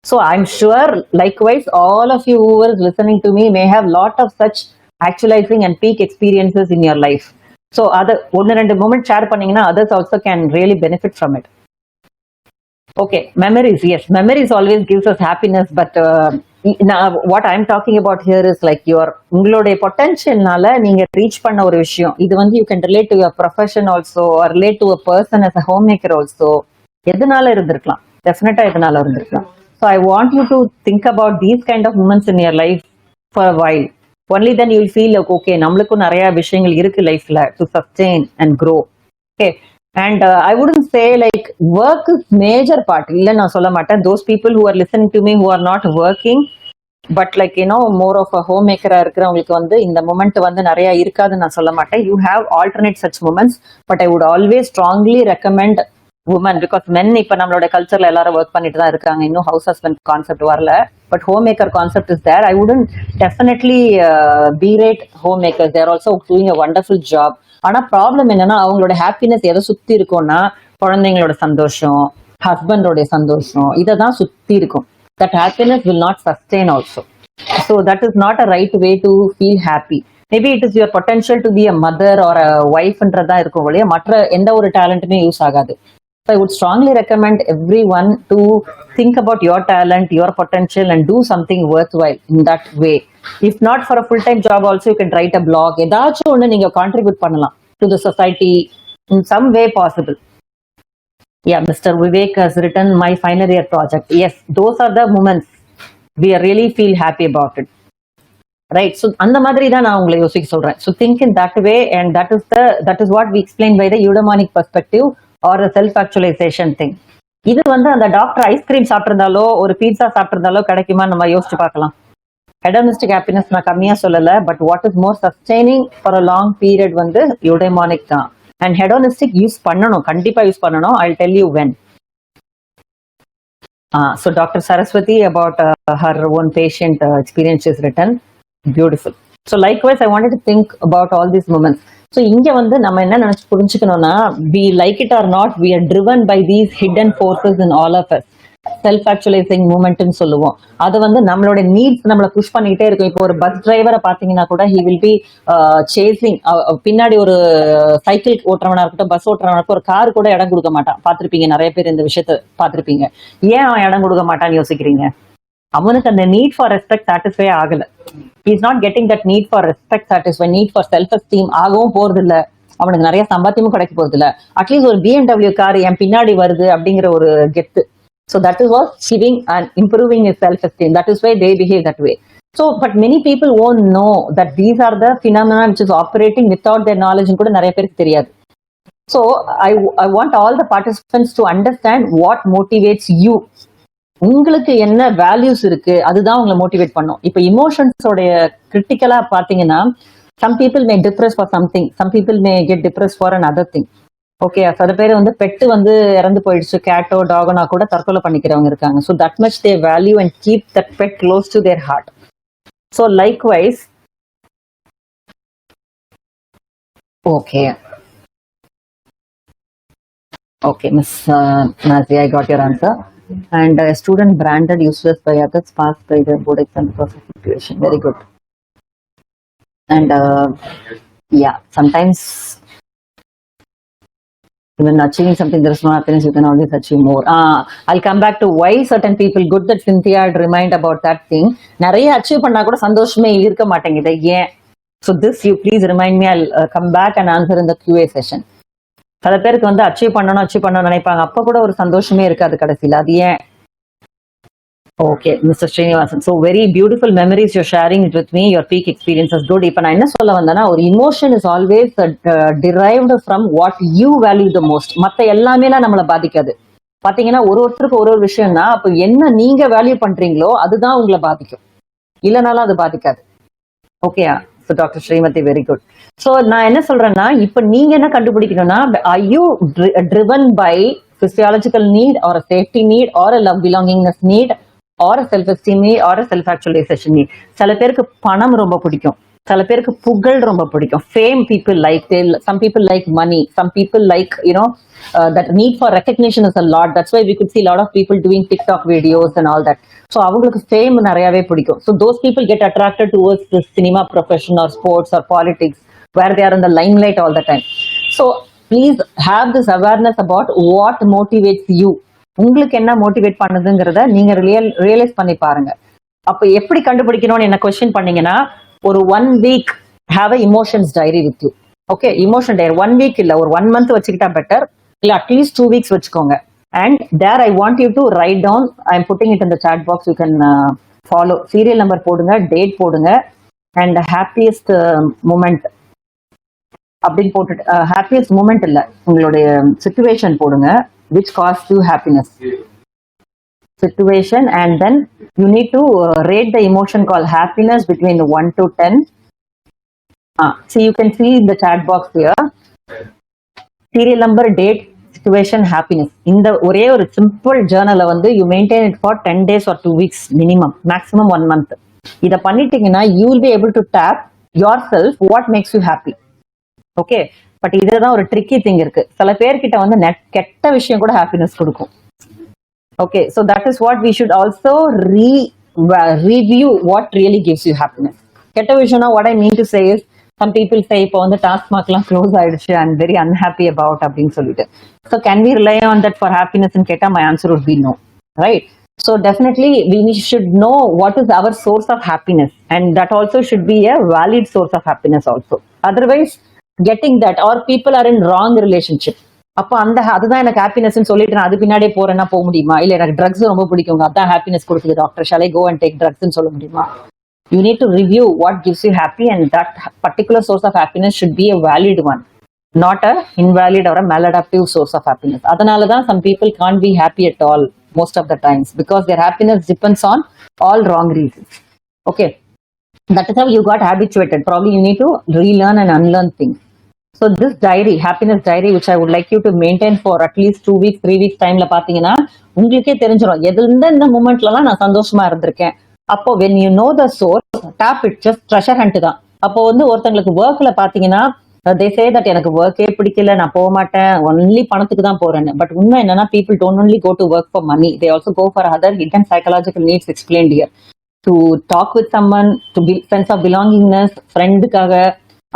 So I'm sure likewise all of you who are listening to me may have lot of such actualizing and peak experiences in your life. So other one and moment share பண்ணீங்கன்னா others also can really benefit from it. Okay, memories. Yes, memories always gives us happiness, but now what I'm talking about here is like your உங்களுடைய பொட்டன்ஷியல்னால நீங்க reach பண்ண ஒரு விஷயம். இது வந்து you can relate to your profession also or relate to a person as a homemaker also. எதனால இருந்திருக்கலாம், டெஃபினட்டா எதனால இருந்திருக்கலாம். So I want you to think about these kind of moments in your life for a while. Only then you will feel like okay, நம்மளுக்கும் நிறைய விஷயங்கள் இருக்கு லைஃப்ல to sustain and grow. Okay. And I wouldn't say like work is major part. இல்ல நான் சொல்ல மாட்டேன். Those people who are listening to me who are not working, but like more of a homemaker இருக்கிறவங்களுக்கு வந்து இந்த moment வந்து நிறைய இருக்காதுன்னு நான் சொல்ல மாட்டேன். You have alternate such moments, but I would always strongly recommend women, because men இப்ப நம்மளோட கல்ச்சர்ல எல்லாரும் ஒர்க் பண்ணிட்டு தான் இருக்காங்க. இன்னும் ஹவுஸ் ஹஸ்பண்ட் கான்செப்ட் வரல, but home maker concept is there. I wouldn't definitely berate home makers. They're also doing a wonderful job. ஆனா problem என்னன்னா அவங்களோட ஹாப்பினஸ் எதை சுத்தி இருக்கும்னா குழந்தைங்களோட சந்தோஷம், ஹஸ்பண்டோட சந்தோஷம், இதை தான் சுத்தி இருக்கும். That happiness will not sustain also. So that is not a right way to feel happy. Maybe it is your potential to be a mother or a ஒய்ஃப்ன்றதா இருக்கும் ஒழிய மற்ற எந்த ஒரு டேலண்ட்டுமே யூஸ் ஆகாது. So I would strongly recommend everyone to think about your talent, your potential and do something worthwhile in that way. If not for a full-time job also, you can write a blog. ஏதாச்சும் ஒன்று நீங்க contribute பண்ணலாம் to the society in some way possible. Yeah, Mr. Vivek has written my final year project. Yes, those are the moments we really feel happy about it. Right. So அந்த மாதிரி தான் நான் உங்களை யோசிக்க சொல்றேன். So think in that way, and that is what we explained by the eudaimonic perspective or the self-actualization thing. இது வந்து அந்த டாக்டர் ஐஸ்கிரீம் சாப்பிட்டிருந்தாலோ ஒரு பீட்சா சாப்பிட்டிருந்தாலோ கிடைக்குமா நம்ம யோசிச்சு பார்க்கலாம். ஹெடோனிஸ்டிக் ஹாப்பினஸ் நான் கம்மியா சொல்லல, but what is more sustaining for a long period வந்து யூடைமானிக் தான். அண்ட் ஹெடோனிஸ்டிக் யூஸ் பண்ணணும், கண்டிப்பா யூஸ் பண்ணணும். I tell you when. So Dr. Saraswati about her own patient experience is written. Beautiful. So likewise I wanted to think about all these moments. So இங்க வந்து நம்ம என்ன நினைச்சு புரிஞ்சுக்கணும்னா, we like it or not, we are driven by these hidden forces in all of us. Self actualizing மூமெண்ட்னு சொல்லுவோம். அது வந்து நம்மளோட நீட்ஸ் நம்மளை புஷ் பண்ணிக்கிட்டே இருக்கும். இப்போ ஒரு பஸ் டிரைவரை பாத்தீங்கன்னா கூட ஹி வில் பி சேசிங். பின்னாடி ஒரு சைக்கிள் ஓட்டுறவனா இருக்கட்டும், பஸ் ஓட்டுறவனா இருக்கட்டும், ஒரு கார் கூட இடம் கொடுக்க மாட்டான். பார்த்திருப்பீங்க, நிறைய பேர் இந்த விஷயத்த பார்த்திருப்பீங்க. ஏன் அவன் இடம் கொடுக்க மாட்டான்னு யோசிக்கிறீங்க? அவனுக்கு அந்த நீட் ஃபார் ரெஸ்பெக்ட் சாட்டிஸ்ஃபை ஆகல. Is not getting that need for respect satisfy. Need for self esteem ஆகவும் போறது இல்ல. அவனுக்கு நிறைய சம்பாத்தியமும் கிடைக்க போறது இல்ல. அட்லீஸ்ட் ஒரு BMW கார் என் பின்னாடி வருது அப்படிங்கிற ஒரு கெத்து. So that is what giving and improving his self-esteem. That is why they behave that way. So, but many people won't know that these are the phenomena which is operating without their knowledge. கூட நிறைய பேருக்கு தெரியாது. So, I want all the participants to understand what motivates you. உங்களுக்கு என்ன values இருக்கு, அதுதான் உங்களை motivate பண்ணும். இப்போ இமோஷன்ஸோடைய கிரிட்டிக்கலா பாத்தீங்கன்னா, some people may depress for something, some people may get depressed for another thing. Okay, சில பேர் வந்து பெட்டு வந்து இறந்து போயிடுச்சு, கேட்டோ டாகோனா கூட தற்கொலை பண்ணிக்கிறவங்க இருக்காங்க. So that much they value and keep that pet close to their heart. So likewise, okay okay miss Nazia, I got your answer. And a student branded useless by others passed by the board exam because of situation. Very good. And yeah, sometimes even achieving something, there is no happiness, you can always achieve more. I'll come back to why certain people, good that Cynthia had remind about that thing. நிறைய achieve பண்ணா கூட சந்தோஷமே இருக்க மாட்டேங்குது, ஏன்? So this you please remind me. I'll come back and answer in the QA session. சில பேருக்கு வந்து அச்சீவ் பண்ணணும்னு நினைப்பாங்க, அப்ப கூட ஒரு சந்தோஷமே இருக்காது கடைசியில், அது ஏன்? Okay mister Srinivasan, so very beautiful memories you're sharing it with me, your peak experiences. Good. இப்போ நான் என்ன சொல்ல வந்தேன்னா, ஒரு emotion is always derived from what you value the most. மற்ற எல்லாமேலாம் நம்மளை பாதிக்காது. பாத்தீங்கன்னா ஒருத்தருக்கு ஒரு விஷயம்னா, அப்போ என்ன நீங்க வேல்யூ பண்றீங்களோ அதுதான் உங்களை பாதிக்கும், இல்லைனாலும் அது பாதிக்காது. ஓகேயா? So doctor Srimathi, very good. So நான் என்ன சொல்றேன்னா, இப்போ நீங்க என்ன கண்டுபிடிக்கணும்னா, are you driven by physiological need or a safety need or a love belongingness need or a self-esteem need or a self-actualization need? சில பேருக்கு பணம் ரொம்ப பிடிக்கும், சில பேருக்கு புகழ் ரொம்ப பிடிக்கும். Fame people like, some people like money, some people like, that need for recognition is a lot. That's why we could see a lot of people doing TikTok videos and all that. So அவங்களுக்கு fame நிறையவே பிடிக்கும். So those people get attracted towards the cinema profession or sports or politics where they are in the limelight all the time. So please have this awareness about what motivates you. உங்களுக்கு என்ன motivate பண்ணுதுங்கிறத நீங்க realise பண்ணி பாருங்க. அப்ப எப்படி கண்டுபிடிக்கணும்னு என்ன question பண்ணீங்கன்னா, ஒரு 1 week have a emotions diary with you. Okay, emotion diary 1 week இல்ல, ஒரு 1 month வச்சுக்கிட்டா பெட்டர், இல்ல அட்லீஸ்ட் 2 weeks வச்சுக்கோங்க. And there I want you to write down, I am putting it in the chat box, you can follow. Serial number போடுங்க, date போடுங்க, and happiest moment அப்படின்னு போட்டுட்டு, happiest moment இல்ல, உங்களுடைய situation போடுங்க, which caused you happiness situation, and then you need to rate the emotion called happiness between 1 to 10. So you can see in the chat box here, serial number, date, situation, happiness. இந்த ஒரே ஒரு simple ஜேர்னலை வந்து you maintain it for 10 days or 2 weeks minimum, maximum 1 month. இதை பண்ணிட்டீங்கன்னா you will be able to tap yourself what makes you happy. Okay, but இதுதான் ஒரு tricky thing இருக்கு. சில பேர்கிட்ட வந்து கெட்ட விஷயம் கூட ஹாப்பினஸ் கொடுக்கும். Okay, so that is what we should also review what really gives you happiness. கெட்ட விஷயம்னா what I mean to say is, some people say இப்போ வந்து டாஸ்க் மார்க்லாம் க்ளோஸ் ஆயிடுச்சு, I'm very unhappy about அப்படின்னு சொல்லிட்டு. So can we rely on that for happiness ன்னு கேட்டா my answer would be no, right? So definitely we should know what is our source of happiness, and that also should be a valid source of happiness also. Otherwise getting that, or people are in wrong relationship, அப்போ அதுதான் எனக்கு happiness சொல்லிட்டு நான் அது பின்னாடியே போறேன்னா போக முடியுமா? இல்ல எனக்கு ட்ரக்ஸ் ரொம்ப பிடிக்கும், அதான் ஹாப்பினஸ் கொடுக்குது doctor, shall I go and take drugs சொல்ல முடியுமா? You need to review what gives you happy, and that particular source of happiness should be a valid one, not a invalid or a maladaptive source of happiness. அதனாலதான் some people can't be happy at all most of the times, because their happiness depends on all wrong reasons. Okay, that is how you got habituated. Probably you need to relearn and unlearn things. So this diary, happiness diary, which I would like you to maintain for at least 2 weeks, 3 weeks timeல பாத்தீங்கன்னா உங்களுக்கே தெரிஞ்சிடும் எந்த மூமெண்ட்லலாம் நான் சந்தோஷமா இருந்திருக்கேன். அப்போ when you know the source, tap it, just treasure hunt தான். அப்போ வந்து ஒருத்தங்களுக்கு ஒர்க்ல பாத்தீங்கன்னா தே சே தட் எனக்கு ஒர்க்கே பிடிக்கல, நான் போக மாட்டேன், ஒன்லி பணத்துக்கு தான் போறேன்னு. பட் உண்மை என்னன்னா, people don't only go to work for money, they also go for other hidden psychological needs explained here. To talk with someone, to sense of பிலாங்கிங்னஸ், ஃப்ரெண்டுக்காக.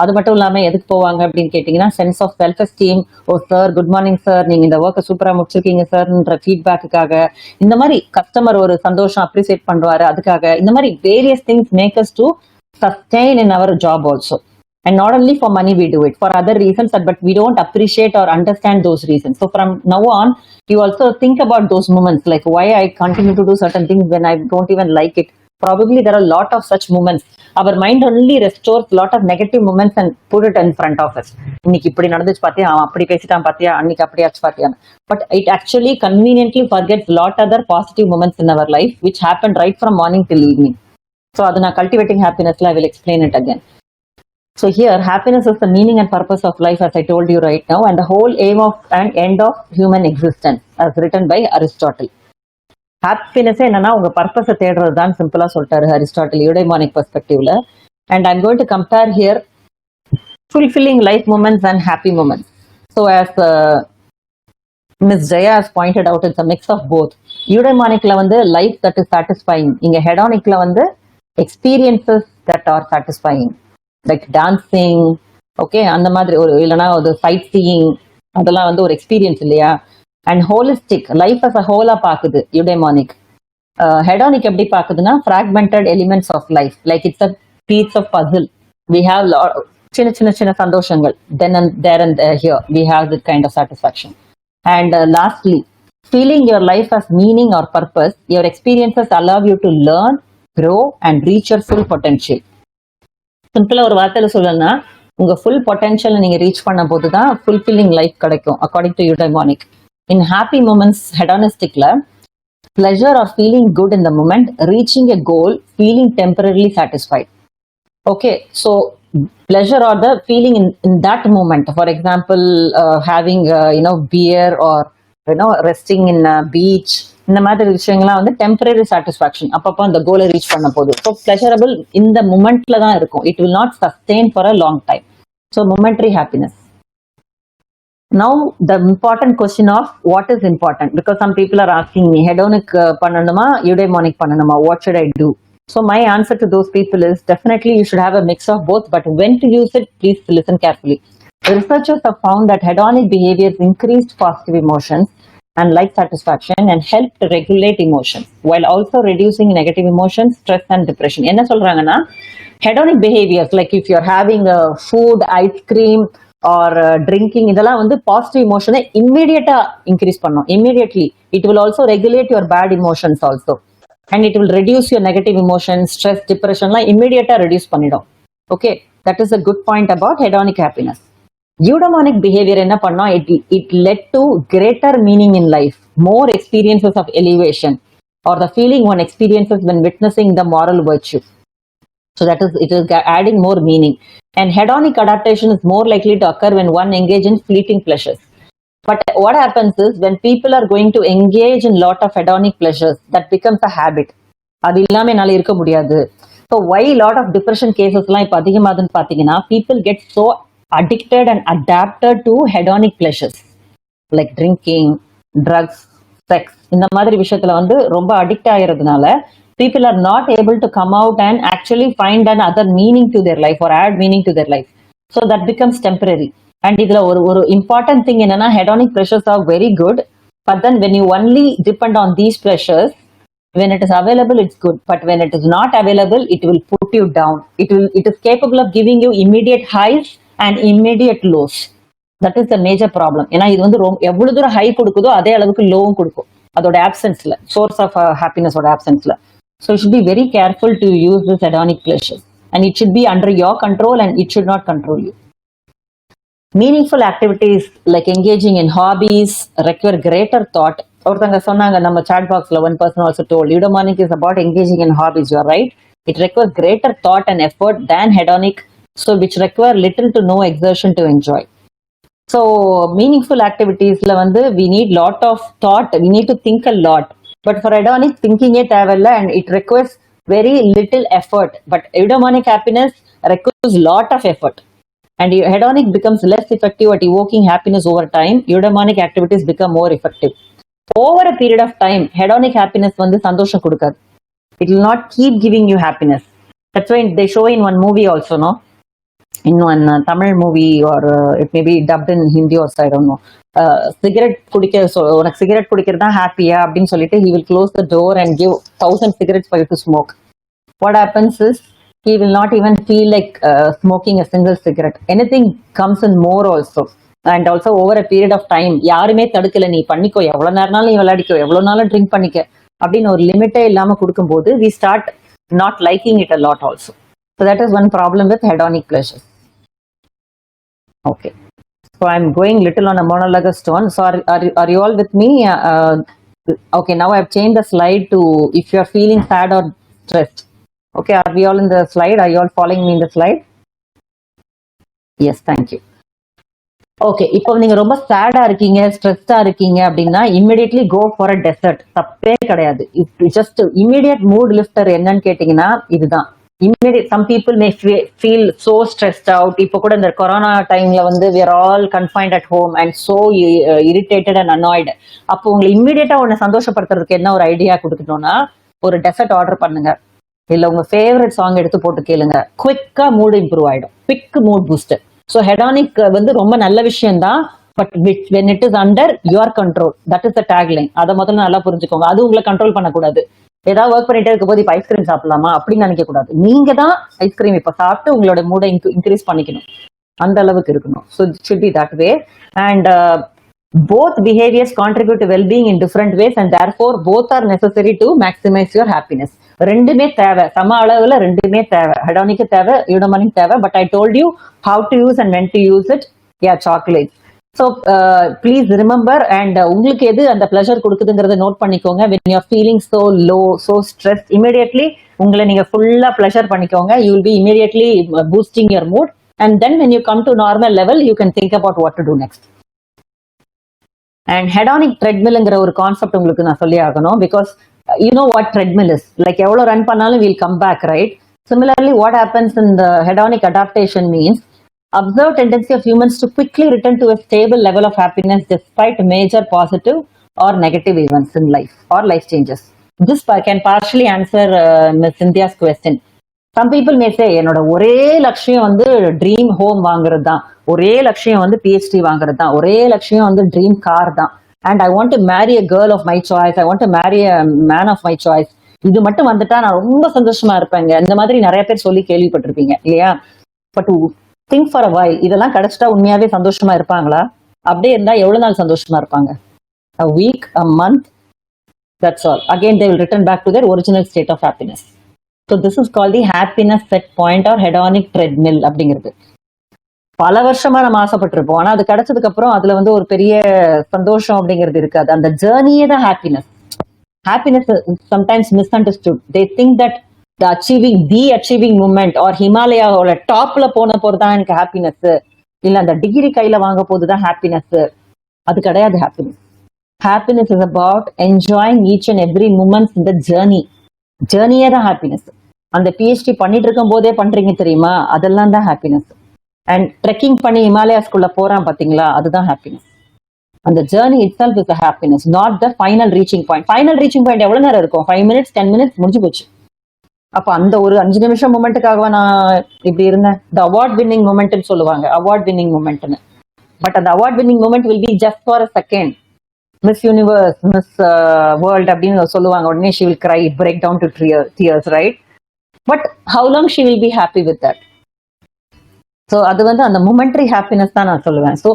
அது மட்டும் இல்லாம எதுக்கு போவாங்க அப்படின்னு கேட்டீங்கன்னா, sense of self esteem. Oh sir, good morning sir, நீங்க இந்த ஒர்க்கை சூப்பரா முடிச்சிருக்கீங்க சார்ன்ற ஃபீட்பேக்குக்காக, இந்த மாதிரி கஸ்டமர் ஒரு சந்தோஷம் அப்ரிசியேட் பண்றாரு அதுக்காக, இந்த மாதிரி various things make us to sustain in our job also. And not only for money we do it, for other reasons, but we don't appreciate or understand those reasons. So from now on, you also think about those moments, like why I continue to do certain things when I don't even like it. Probably there are a lot of such moments. Our mind only restores a lot of negative moments and put it in front of us. இன்னைக்கு இப்படி நடந்துச்சு பாத்தியா, அவன் அப்படி பேசிட்டான் பாத்தியா, அன்னைக்கு அப்படியாச்சு பாத்தியா. But it actually conveniently forgets lot other positive moments in our life which happened right from morning till evening. So adana cultivating happiness, I will explain it again. So here, happiness is the meaning and purpose of life, as I told you right now, and the whole aim of and end of human existence, as written by Aristotle. Happiness என்னன்னா உங்க பர்பஸை தேடுறது தான் சிம்பிளா சொல்லிட்டாரு Aristotle யூடேமானிக் பெர்ஸ்பெக்டிவ்ல. And I'm going to compare here fulfilling life moments and happy moments. So as Ms. Jaya has pointed out, it's a mix of both. யூடேமானிக்ல வந்து life that is satisfying, இங்க ஹெடானிக்ல வந்து experiences that are satisfying, like dancing, okay, அந்த மாதிரி ஒரு இல்லைன்னா ஒரு side seeing, அதெல்லாம் வந்து ஒரு எக்ஸ்பீரியன்ஸ் இல்லையா. And holistic, life as a ஹோலா பாக்குது யூடேமானிக். ஹெடானிக் எப்படி பாக்குதுன்னா fragmented elements of life, like it's a piece of puzzle. We have சின்ன சின்ன சின்ன சந்தோஷங்கள், then and there and here we have this kind of satisfaction. And lastly, feeling your life as meaning or purpose, your experiences allow you to learn, grow and reach your full potential. சிம்பிளா ஒரு வார்த்தையில சொல்லணும்னா, உங்க full potential நீங்க reach பண்ண போது தான் fulfilling life கிடைக்கும், according to eudaimonic. In happy moments ஹெடானிஸ்டிக்ல, pleasure or feeling good in the moment, reaching a goal, feeling temporarily satisfied. Okay, so pleasure or the feeling in that moment, for example, having beer or resting in a beach, இந்த மாதிரி விஷயங்கள்லாம் வந்து temporary satisfaction, அப்பப்போ அந்த கோலை reach பண்ண போது. So pleasurable இந்த மூமெண்ட்ல தான் இருக்கும், it will not sustain for a long time. So momentary happiness. Now the important question of what is important, because some people are asking me, hedonic பண்ணணுமா யூடேமானிக் பண்ணணுமா, what should I do? So my answer to those people is definitely you should have a mix of both, but when to use it, please listen carefully. The researchers have found that hedonic behaviors increased positive emotions and life satisfaction and help to regulate emotions while also reducing negative emotions, stress and depression. என்ன சொல்றாங்கன்னா, hedonic behaviors like if you're having a food, ice cream or drinking, இதெல்லாம் வந்து positive இமோஷனை இம்மீடியட்டா increase பண்ணும். Immediately it will also regulate your bad emotions also, and it will reduce your negative emotions, stress, depression லாம் immediate reduce பண்ணிடும். Okay, that is a good point about hedonic happiness. Eudaimonic behavior என்ன பண்ணா, it led to greater meaning in life, more experiences of elevation or the feeling one experiences when witnessing the moral virtue. So that is, it is adding more meaning. And hedonic adaptation is more likely to occur when one engages in fleeting pleasures. But what happens is when people are going to engage in lot of hedonic pleasures, that becomes a habit. அது இல்லாம என்னால இருக்க முடியாது. So why lot of depression cases எல்லாம் இப்ப அதிகமாகுதுன்னு பாத்தீங்கன்னா, people get so addicted and adapted to hedonic pleasures like drinking, drugs, sex. இந்த மாதிரி விஷயத்துல வந்து ரொம்ப அடிக்ட் ஆகிறதுனால people are not able to come out and actually find an other meaning to their life or add meaning to their life. So that becomes temporary. And இதுல ஒரு important thing என்னன்னா, hedonic pleasures are very good, but then when you only depend on these pleasures, when it is available it's good, but when it is not available it will put you down. It is capable of giving you immediate highs and immediate lows. That is the major problem. ஏன்னா இது வந்து எவ்வளவு தூரம் high கொடுக்குதோ அதே அளவுக்கு லோவும் கொடுக்கும், அதோட ஆப்சன்ஸ்ல, சோர்ஸ் ஆஃப் ஹாப்பினஸோட ஆப்சன்ஸ்ல. So you should be very careful to use this hedonic pleasures, and it should be under your control and it should not control you. Meaningful activities like engaging in hobbies require greater thought. ஒருத்தங்க சொன்னாங்க நம்ம chat boxல, one person also told, eudaimonic is about engaging in hobbies. You are right. It requires greater thought and effort than hedonic, so which require little to no exertion to enjoy. So meaningful activitiesல வந்து we need lot of thought, we need to think a lot. But for hedonic, thinking தேவையில்லை, and it requires very little effort. But eudaimonic happiness requires lot of effort. And hedonic becomes less effective at evoking happiness over time. Eudaimonic activities become more effective. Over a period of time, hedonic happiness வந்து சந்தோஷம் கொடுக்காது. It will not keep giving you happiness. That's why they show in one movie also, no? In one Tamil movie, or it may be dubbed in Hindi also, I don't know. Cigarette குடிக்க, உனக்கு cigarette குடிக்கிறது தான் ஹாப்பியா அப்படின்னு சொல்லிட்டு he will close the door and give 1,000 cigarettes for you to smoke. What happens is he will not even feel like smoking a single cigarette. Anything comes in more also. And also over a period of time, யாருமே தடுக்கல, நீ பண்ணிக்கோ, எவ்வளவு நேரம்னாலும் நீ விளையாடிக்கோ, எவ்வளவு நாளும் drink பண்ணிக்க அப்படின்னு ஒரு லிமிட்டே இல்லாம கொடுக்கும்போது we start not liking it a lot also. So that is one problem with hedonic pleasures. Okay, so I'm going little on a monologuous tone. So are you all with me? Okay, now I've changed the slide to if you are feeling sad or stressed. Okay, are we all in the slide? Are you all following me in the slide? Yes, thank you. Okay, இப்போ நீங்க ரொம்ப சேடா இருக்கீங்க, ஸ்ட்ரெஸ்டா இருக்கீங்க அப்படின்னா immediately go for a dessert. தப்பே கிடையாது. ஜஸ்ட் இமிடியட் மூட் லிஃப்டர் என்னன்னு கேட்டீங்கன்னா இதுதான். Immediate some people may feel so stressed out. இப்போ கூட இந்த கொரோனா டைம்ல வந்து we are all confined at home and so irritated and annoyed. அப்போ உங்களை இமிடியட்டா உன்னை சந்தோஷப்படுத்துறதுக்கு என்ன ஒரு ஐடியா கொடுக்கணும்னா, ஒரு டெசர்ட் ஆர்டர் பண்ணுங்க, இல்ல உங்க ஃபேவரட் சாங் எடுத்து போட்டு கேளுங்க. குவிக்கா மூட் இம்ப்ரூவ் ஆயிடும். Quick mood booster. ஸோ ஹெடானிக் வந்து ரொம்ப நல்ல விஷயம் தான், but when it is under your control, that is the tagline. அதை முதல்ல நல்லா புரிஞ்சுக்கோங்க. அது உங்களை கண்ட்ரோல் பண்ணக்கூடாது. ஏதாவது ஒர்க் பண்ணிட்டே இருக்க போது இப்ப ஐஸ்கிரீம் சாப்பிடலாமா அப்படின்னு நினைக்க கூடாது. நீங்க தான் ஐஸ்கிரீம் இப்ப சாப்பிட்டு உங்களோட மூடை இன்க்ரீஸ் பண்ணிக்கணும். அந்த அளவுக்கு இருக்கணும். So it should be that way. And both behaviors contribute to well-being in different ways and therefore both are necessary to maximize your happiness. ரெண்டுமே தேவை, சம அளவுல ரெண்டுமே தேவை. ஹெடானிக்கு தேவை, யூடோமானிக் தேவை. But I told you how to use and when to use it. Yeah, chocolate. So please remember. And உங்களுக்கு எது அந்த பிளஷர் கொடுக்குதுங்கிறத நோட் பண்ணிக்கோங்க. when you are feeling so low, so stressed, immediately உங்களை நீங்க ஃபுல்லா பிளஷர் பண்ணிக்கோங்க. you will be immediately boosting your mood, and then when you come to normal level you can think about what to do next. And hedonic ட்ரெட்மில்ங்கிற ஒரு concept உங்களுக்கு நான் சொல்லி ஆகணும். Because you know what treadmill is like. எவ்வளோ run பண்ணாலும் will come back, right? Similarly what happens in the hedonic adaptation means observed tendency of humans to quickly return to a stable level of happiness despite major positive or negative events in life or life changes. This can partially answer Ms. Cynthia's question. Some people may say, என்னோட ஒரே லட்சியம் வந்து dream home வாங்குறது தான், ஒரே லட்சியம் வந்து PhD வாங்குறது தான், ஒரே லட்சியம் வந்து ட்ரீம் கார் தான், and I want to marry a girl of my choice, I want to marry a man of my choice. இது மட்டும் வந்துட்டா நான் ரொம்ப சந்தோஷமா இருப்பேங்க. இந்த மாதிரி நிறைய பேர் சொல்லி கேள்விப்பட்டிருப்பீங்க இல்லையா? But think for a while. இதெல்லாம் கிடைச்சிட்டா உண்மையாவே சந்தோஷமா இருப்பாங்களா? அப்படியே இருந்தா எவ்வளவு நாள் சந்தோஷமா இருப்பாங்க? a week, a month, that's all. Again they will return back to their original state of happiness. So this is called the happiness set point or hedonic treadmill அப்படிங்கிறது. பல வருஷமா நம்ம ஆசைப்பட்டிருப்போம், ஆனா அது கிடைச்சதுக்கு அப்புறம் அதுல வந்து ஒரு பெரிய சந்தோஷம் அப்படிங்கிறது இருக்காது. அந்த ஜேர்னியே தான் happiness. Happiness is sometimes misunderstood. They think that the achieving moment or ஹிமாலயாவோட டாப்ல போன போதுதான் எனக்கு ஹாப்பினஸ், இல்ல அந்த டிகிரி கையில வாங்க போதுதான் ஹாப்பினஸ். அது கிடையாது happiness. Happiness is about enjoying each and every moment in the journey. ஜேர்னியே தான் ஹாப்பினஸ். அந்த பிஹெச்டி பண்ணிட்டு இருக்கும் போதே பண்றீங்க தெரியுமா, அதெல்லாம் தான் ஹாப்பினஸ். அண்ட் ட்ரெக்கிங் பண்ணி ஹிமாலயாஸ்குள்ள போறான் பாத்தீங்களா, அதுதான் ஹாப்பினஸ். அந்த journey it self is a happiness, not the final reaching point. Final reaching point எவ்வளவு நேரம் இருக்கும்? 5 minutes 10 minutes முடிஞ்சு போச்சு. அப்ப அந்த ஒரு 5 நிமிஷம் மூமெண்ட்டுக்காக நான் இப்படி இருந்தேன். த அவார்ட் வின்னிங் மூமெண்ட்னு சொல்லுவாங்க, அவார்ட் வின்னிங் மூமெண்ட்னு. பட் அந்த award winning moment will be just for a second. Miss universe, miss world அப்படின்னு சொல்லுவாங்க, உடனே she will cry, break down to tears, right? But how long she will be happy with that? So அது வந்து அந்த momentary happiness தான் நான் சொல்லுவேன். So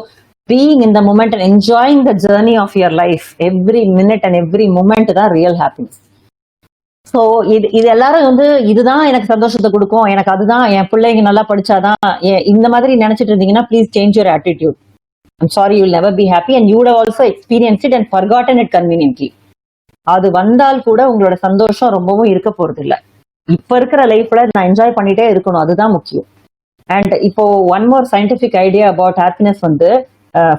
being in the moment and enjoying the journey of your life, every minute and every moment தான் real happiness. So இது எல்லாரும் வந்து இதுதான் எனக்கு சந்தோஷத்தை கொடுக்கும், எனக்கு அதுதான், என் பிள்ளைங்க நல்லா படிச்சாதான், இந்த மாதிரி நினைச்சிட்டு இருந்தீங்கன்னா please change your attitude. I'm sorry, you will never be happy and you would have also experienced it and forgotten it conveniently. அது வந்தால் கூட உங்களோட சந்தோஷம் ரொம்பவும் இருக்க போறது இல்லை. இப்ப இருக்கிற லைஃப்ல நான் என்ஜாய் பண்ணிட்டே இருக்கணும், அதுதான் முக்கியம். அண்ட் இப்போ one more scientific idea about happiness வந்து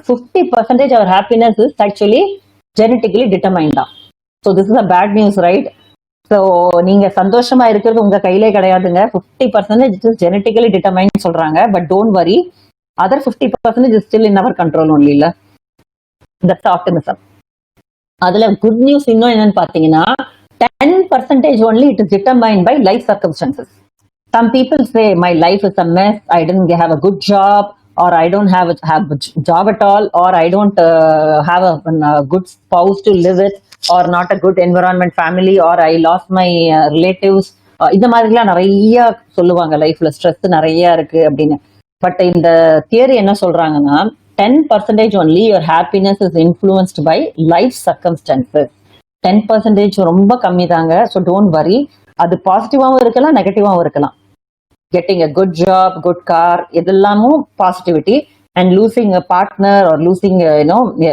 50% our happiness is actually genetically determined தான். So this is a bad news, right? So நீங்க சந்தோஷமா இருக்கிறது உங்க கையிலே கிடையாதுங்க. 50% ஜெனட்டிக்கலி டிட்டர்மைன் சொல்றாங்க. But don't worry, other 50% is still in our control only. இல்ல, தட்ஸ் ஆப்டிமிசம். அதுல குட் நியூஸ் இன்னும் என்னன்னு பாத்தீங்கன்னா 10% only it is determined by life circumstances. Some people say my life is a mess, I didn't have a good job, or I don't have a job at all, or I don't have a good spouse to live with, or not a good environment family, or I lost my relatives. இந்த மாதிரிலாம் நிறைய சொல்லுவாங்க, லைஃப்ல stress நிறைய இருக்கு அப்படின்னு. But இந்த theory என்ன சொல்றாங்கன்னா 10% only your happiness is influenced by life circumstances. 10% ரொம்ப கம்மி தாங்க. So don't worry. அது பாசிட்டிவாகவும் இருக்கலாம், நெகட்டிவாகவும் இருக்கலாம். Getting a good job, good car, இதெல்லாமும் பாசிட்டிவிட்டி. And losing a partner or losing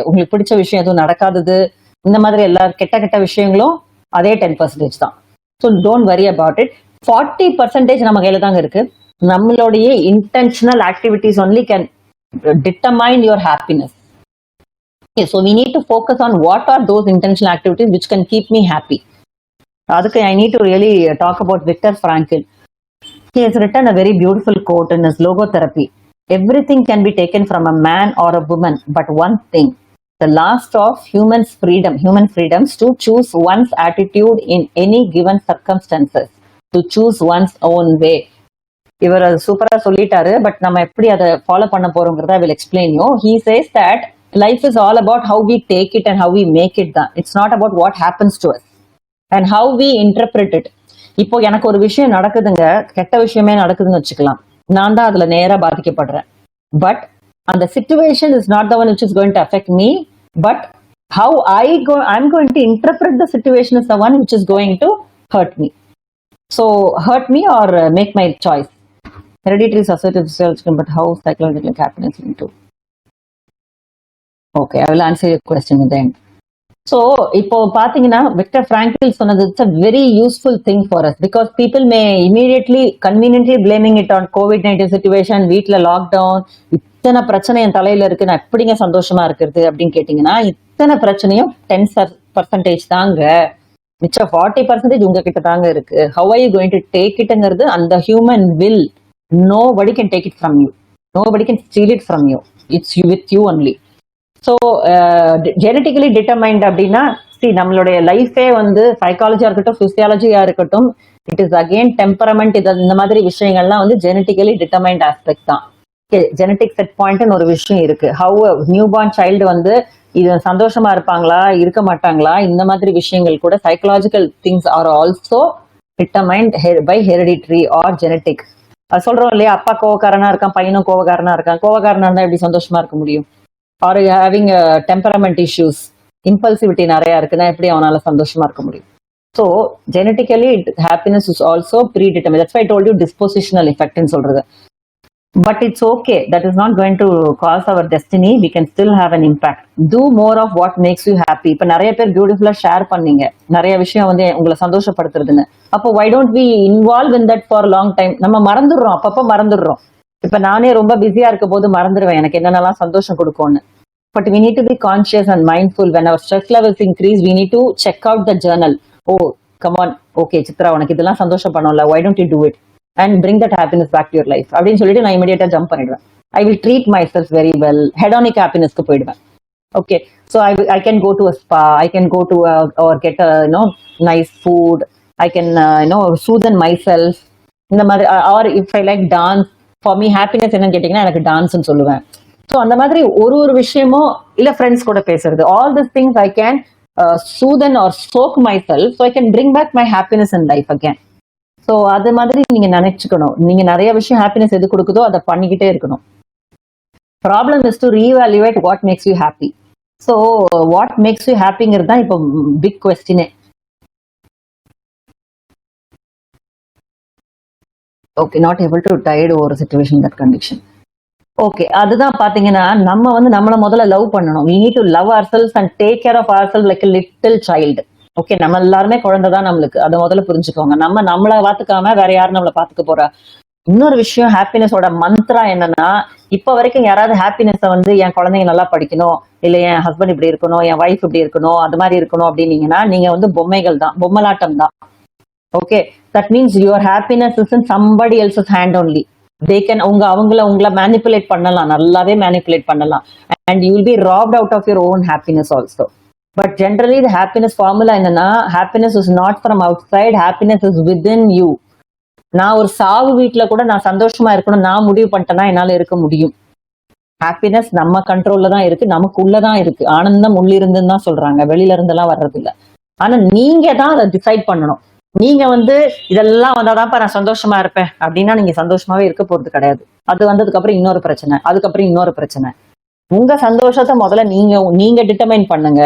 உங்களுக்கு பிடிச்ச விஷயம் எதுவும் நடக்காதது, இந்த மாதிரி எல்லா கெட்ட கெட்ட விஷயங்களும் அதே 10% தான். So don't worry about it. 40% நம்ம கையில தாங்க இருக்கு. நம்மளுடைய intentional activities only can determine your happiness. Okay, so we need to focus on what are those intentional activities which can keep me happy. அதுக்கு I need to really talk about Viktor Frankl. He has written a very beautiful quote in his Logotherapy. Everything can be taken from a man or a woman, but one thing, the last of human freedoms to choose one's attitude in any given circumstances, to choose one's own way. இவர் சூப்பரா சொல்லிட்டாரு. But நம்ம எப்படி அதை follow பண்ண போறோங்கிறத will explain you. He says that life is all about how we take it and how we make it தான். It's not about what happens to us and how we interpret it. இப்போ எனக்கு ஒரு விஷயம் நடக்குதுங்க, கெட்ட விஷயமே நடக்குதுன்னு வச்சுக்கலாம், நான் தான் அதுல நேரா பாதிக்கப்படுறேன். பட் அந்த situation is not the one which is going to affect me, but how I'm going to interpret the situation is the one which is going to hurt me. So hurt me or make my choice. Hereditary is associated with psychological, but how psychological happiness into? Okay, I will answer your question at the end. So, இப்போ பாத்தீங்கன்னா Victor Frankl சொன்னது it's a very useful thing for us because people may immediately conveniently blaming it on COVID-19 situation. வீட்ல lockdown, இத்தனை பிரச்சனை என் தலையில இருக்கு, நான் எப்படிங்க சந்தோஷமா இருக்கிறது அப்படின்னு கேட்டீங்கன்னா இத்தனை பிரச்சனையும் 10% தாங்க. மிச்சம் 40% உங்ககிட்ட தாங்க இருக்கு. How are you going to take it-ங்கிறது அந்த human will. Nobody can take it from you. Nobody can steal it from you. It's you with you only. So genetically determined அப்படின்னா நம்மளுடைய லைஃபே வந்து சைக்காலஜியா இருக்கட்டும், பிசியாலஜியா இருக்கட்டும், இட் இஸ் அகெயின் டெம்பரமெண்ட். இந்த மாதிரி விஷயங்கள்லாம் வந்து ஜெனட்டிக்கலி டிட்டர்மைண்ட் ஆஸ்பெக்ட் தான். ஜெனட்டிக் செட் பாயிண்ட்னு ஒரு விஷயம் இருக்கு. ஹவு நியூ பார்ன் சைல்டு வந்து இது சந்தோஷமா இருப்பாங்களா, இருக்க மாட்டாங்களா, இந்த மாதிரி விஷயங்கள் கூட psychological things are also determined by hereditary or genetic. சொல்றோம் இல்லையா, அப்பா கோவக்காரனா இருக்கான், பையனும் கோவக்காரனா இருக்கான். கோவக்காரனா இருந்தா எப்படி சந்தோஷமா இருக்க முடியும்? Or having temperament issues, impulsivity நிறைய இருக்குன்னா எப்படி அவனால சந்தோஷமா இருக்க முடியும்? So genetically happiness is also predetermined. That's why I told you dispositional எஃபெக்ட்னு சொல்றது. But it's okay. That is not going to cause our destiny. We can still have an impact. Do more of what makes you happy. இப்ப நிறைய பேர் பியூட்டிஃபுல்லா share பண்ணீங்க நிறைய விஷயம் வந்து உங்களை சந்தோஷப்படுத்துறதுன்னு. அப்போ why don't we involve in that for a long time? நம்ம மறந்துடுறோம், அப்பப்ப மறந்துடுறோம். இப்ப நானே ரொம்ப பிஸியா இருக்க போது மறந்துடுவேன் எனக்கு என்னென்னலாம் சந்தோஷம் கொடுக்கும்னு. But we need to be conscious and mindful. When our stress levels increase, we need to check out the journal. Oh, come on. Okay, Chitra, உனக்கு இதெல்லாம் சந்தோஷம் பண்ணோம்ல, why don't you do it? And bring that happiness back to your life. அப்படின்னு சொல்லிட்டு நான் இமிடியேட்டா jump பண்ணிடுவேன். I will treat myself very well. Hedonic happinessக்கு போயிடுவேன். Okay, so I can go to a spa. I can go to or get a nice food. I can soothe myself. இந்த மாதிரி or if I like dance, for me happiness என்னன்னு கேட்டீங்கன்னா எனக்கு டான்ஸ்னு சொல்லுவேன். So அந்த மாதிரி ஒரு விஷயமும் இல்ல ஃப்ரெண்ட்ஸ் கூட பேசுறது, all these things I can soothe or soak myself so I can bring back my happiness in life again. So அது மாதிரி நீங்க நினைச்சுக்கணும். நீங்க நிறைய விஷயம் ஹாப்பினஸ் எது கொடுக்குதோ அதை பண்ணிக்கிட்டே இருக்கணும். Problem is to revaluate what makes you happy. So what makes you ஹாப்பிங்கிறது தான் இப்போ பிக் கொஸ்டினே. Okay, not able to tide over situation that condition. Okay, அதுதான் பாத்தீங்கன்னா நம்ம வந்து நம்மளை முதல்ல லவ் பண்ணணும். we need to love ourselves and take care of ourselves like a little child. Okay, நம்ம எல்லாருமே குழந்தைதான் நம்மளுக்கு, அதை முதல்ல புரிஞ்சுக்கோங்க. நம்மளை பாத்துக்காம வேற யாரும் நம்மளை பாத்துக்க போறா? இன்னொரு விஷயம், ஹாப்பினஸோட மந்த்ரா என்னன்னா, இப்ப வரைக்கும் யாராவது ஹாப்பினஸை வந்து என் குழந்தைங்க நல்லா படிக்கணும், இல்ல என் ஹஸ்பண்ட் இப்படி இருக்கணும், என் ஒய்ஃப் இப்படி இருக்கணும், அது மாதிரி இருக்கணும் அப்படின்னீங்கன்னா நீங்க வந்து பொம்மைகள் தான், பொம்மலாட்டம் தான். Okay, that means your happiness is in somebody else's hand only. They can உங்களை மேனிப்புலேட் பண்ணலாம், நல்லாவே மேனிப்புலேட் பண்ணலாம். And you will be robbed out of your own happiness also. But generally the happiness formula என்னன்னா, happiness is not from outside, happiness is within you. நான் ஒரு சாவு வீட்டுல கூட நான் சந்தோஷமா இருக்கணும் நான் முடிவு பண்ணிட்டேன்னா என்னால இருக்க முடியும். ஹாப்பினஸ் நம்ம கண்ட்ரோல்ல தான் இருக்கு, நமக்குள்ளதான் இருக்கு. ஆனந்தம் உள்ளிருந்துன்னு தான் சொல்றாங்க, வெளியில இருந்தெல்லாம் வர்றது இல்ல. ஆனா நீங்க தான் அதை டிசைட் பண்ணணும். நீங்க இதெல்லாம் வந்தாதான்ப்பா நான் சந்தோஷமா இருப்பேன் அப்படின்னா நீங்க சந்தோஷமாவே இருக்க போறது கிடையாது. அது வந்ததுக்கு அப்புறம் இன்னொரு பிரச்சனை, அதுக்கப்புறம் இன்னொரு பிரச்சனை. உங்க சந்தோஷத்தை முதல்ல நீங்க டிட்டர்மைன் பண்ணுங்க.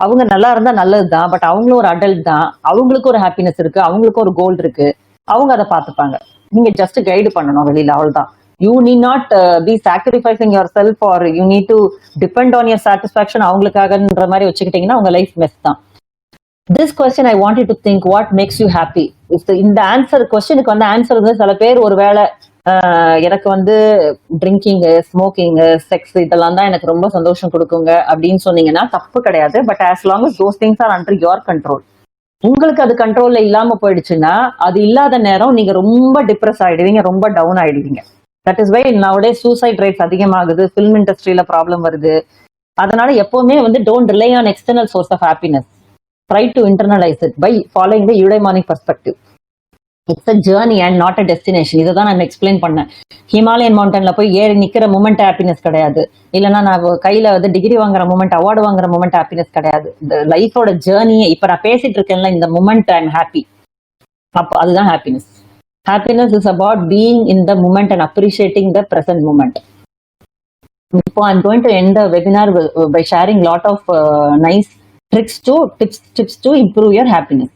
அவங்க நல்லா இருந்தா நல்லதுதான், பட் அவங்களும் ஒரு அடல்ட் தான், அவங்களுக்கு ஒரு ஹாப்பினஸ் இருக்கு, அவங்களுக்கு ஒரு கோல் இருக்கு, அவங்க அதை பார்த்துப்பாங்க. நீங்க ஜஸ்ட் கைடு பண்ணணும் வெளியில, அவ்வளவுதான். You need not be sacrificing yourself or you need to depend on your satisfaction அவங்களுக்காகன்ற மாதிரி வச்சுக்கிட்டீங்கன்னா உங்க லைஃப் மெஸ் தான். This question I want you to think, what makes you happy. இந்த ஆன்சர் கொஸ்டினுக்கு ஆன்சர் சில பேர் ஒருவேளை எனக்கு ட்ரிங்கிங், ஸ்மோக்கிங், செக்ஸ் இதெல்லாம் தான் எனக்கு ரொம்ப சந்தோஷம் கொடுக்குங்க அப்படின்னு சொன்னீங்கன்னா தப்பு கிடையாது. But as long as those things are under your control. உங்களுக்கு அது கண்ட்ரோல்ல இல்லாம போயிடுச்சுன்னா, அது இல்லாத நேரம் நீங்க ரொம்ப டிப்ரெஸ் ஆயிடுவீங்க, ரொம்ப டவுன் ஆயிடுவீங்க. That is why nowaday suicide rates அதிகமாகுது, ஃபில்ம் இண்டஸ்ட்ரியில ப்ராப்ளம் வருது. அதனால எப்பவுமே don't rely on external source of happiness. Try to internalize it by following the eudaimonic perspective. It's a journey and not a destination. இதை தான் நான் explain பண்ணேன். Himalayan மவுண்டன்ல போய் ஏறி நிக்கிற மூமெண்ட் ஹாப்பினஸ் கிடையாது. இல்லைன்னா நான் கையில டிகிரி வாங்குற மூமெண்ட், அவார்டு வாங்குற மூமெண்ட் ஹாப்பினஸ் கிடையாது. இந்த லைஃபோட ஜேர்னியை இப்ப நான் பேசிட்டு இருக்கேன்ல, இந்த மூமெண்ட் ஐ எம் ஹாப்பி, அப்போ அதுதான் happiness. Happiness is about being in the moment and appreciating the present moment. இப்போ I am going to end the webinar by sharing lot of nice tips to improve your happiness.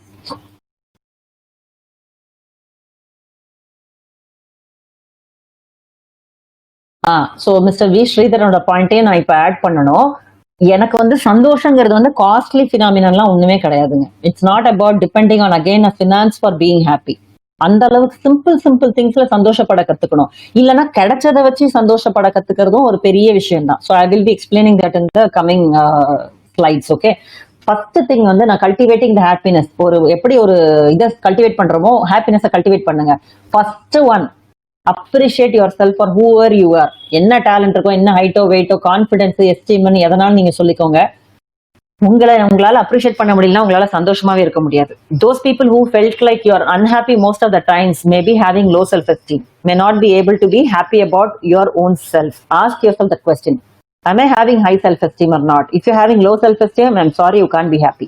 So mister V ஸ்ரீதரனோட பாயிண்டே நான் இப்போ add பண்ணணும். எனக்கு சந்தோஷங்கிறது costly ஃபினாமினன்லாம் ஒண்ணுமே கிடையாதுங்க. It's not about depending on again a finance for being happy. அந்த அளவுக்கு சிம்பிள் திங்ஸ்ல சந்தோஷப்பட கத்துக்கணும். இல்லைன்னா கிடைச்சதை வச்சு சந்தோஷப்பட கத்துக்கிறதும் ஒரு பெரிய விஷயம் தான். So I will B explaining that in the coming slides. Okay, first thing நான் கல்டிவேட்டிங் த ஹாப்பினஸ். எப்படி ஒரு இதை கல்டிவேட் பண்றோமோ ஹாப்பினஸை கல்டிவேட் பண்ணுங்க. First one, appreciate your self for whoever you are. என்ன டேலண்ட் இருக்கோ, என்ன ஹைட்டோ வெயிட்டோ, கான்ஃபிடன்ஸ், எஸ்டீம் எதனாலும் நீங்க சொல்லிக்கோங்க. உங்களால அப்ரிஷியேட் பண்ண முடியலன்னா உங்களால சந்தோஷமாவே இருக்க முடியாது. Those people who felt like you are unhappy most of the times may be having low self esteem, may not be able to be happy about your own self. Ask yourself the question, am I having high self-esteem or not? If you're having low self-esteem, I'm sorry, you can't be happy.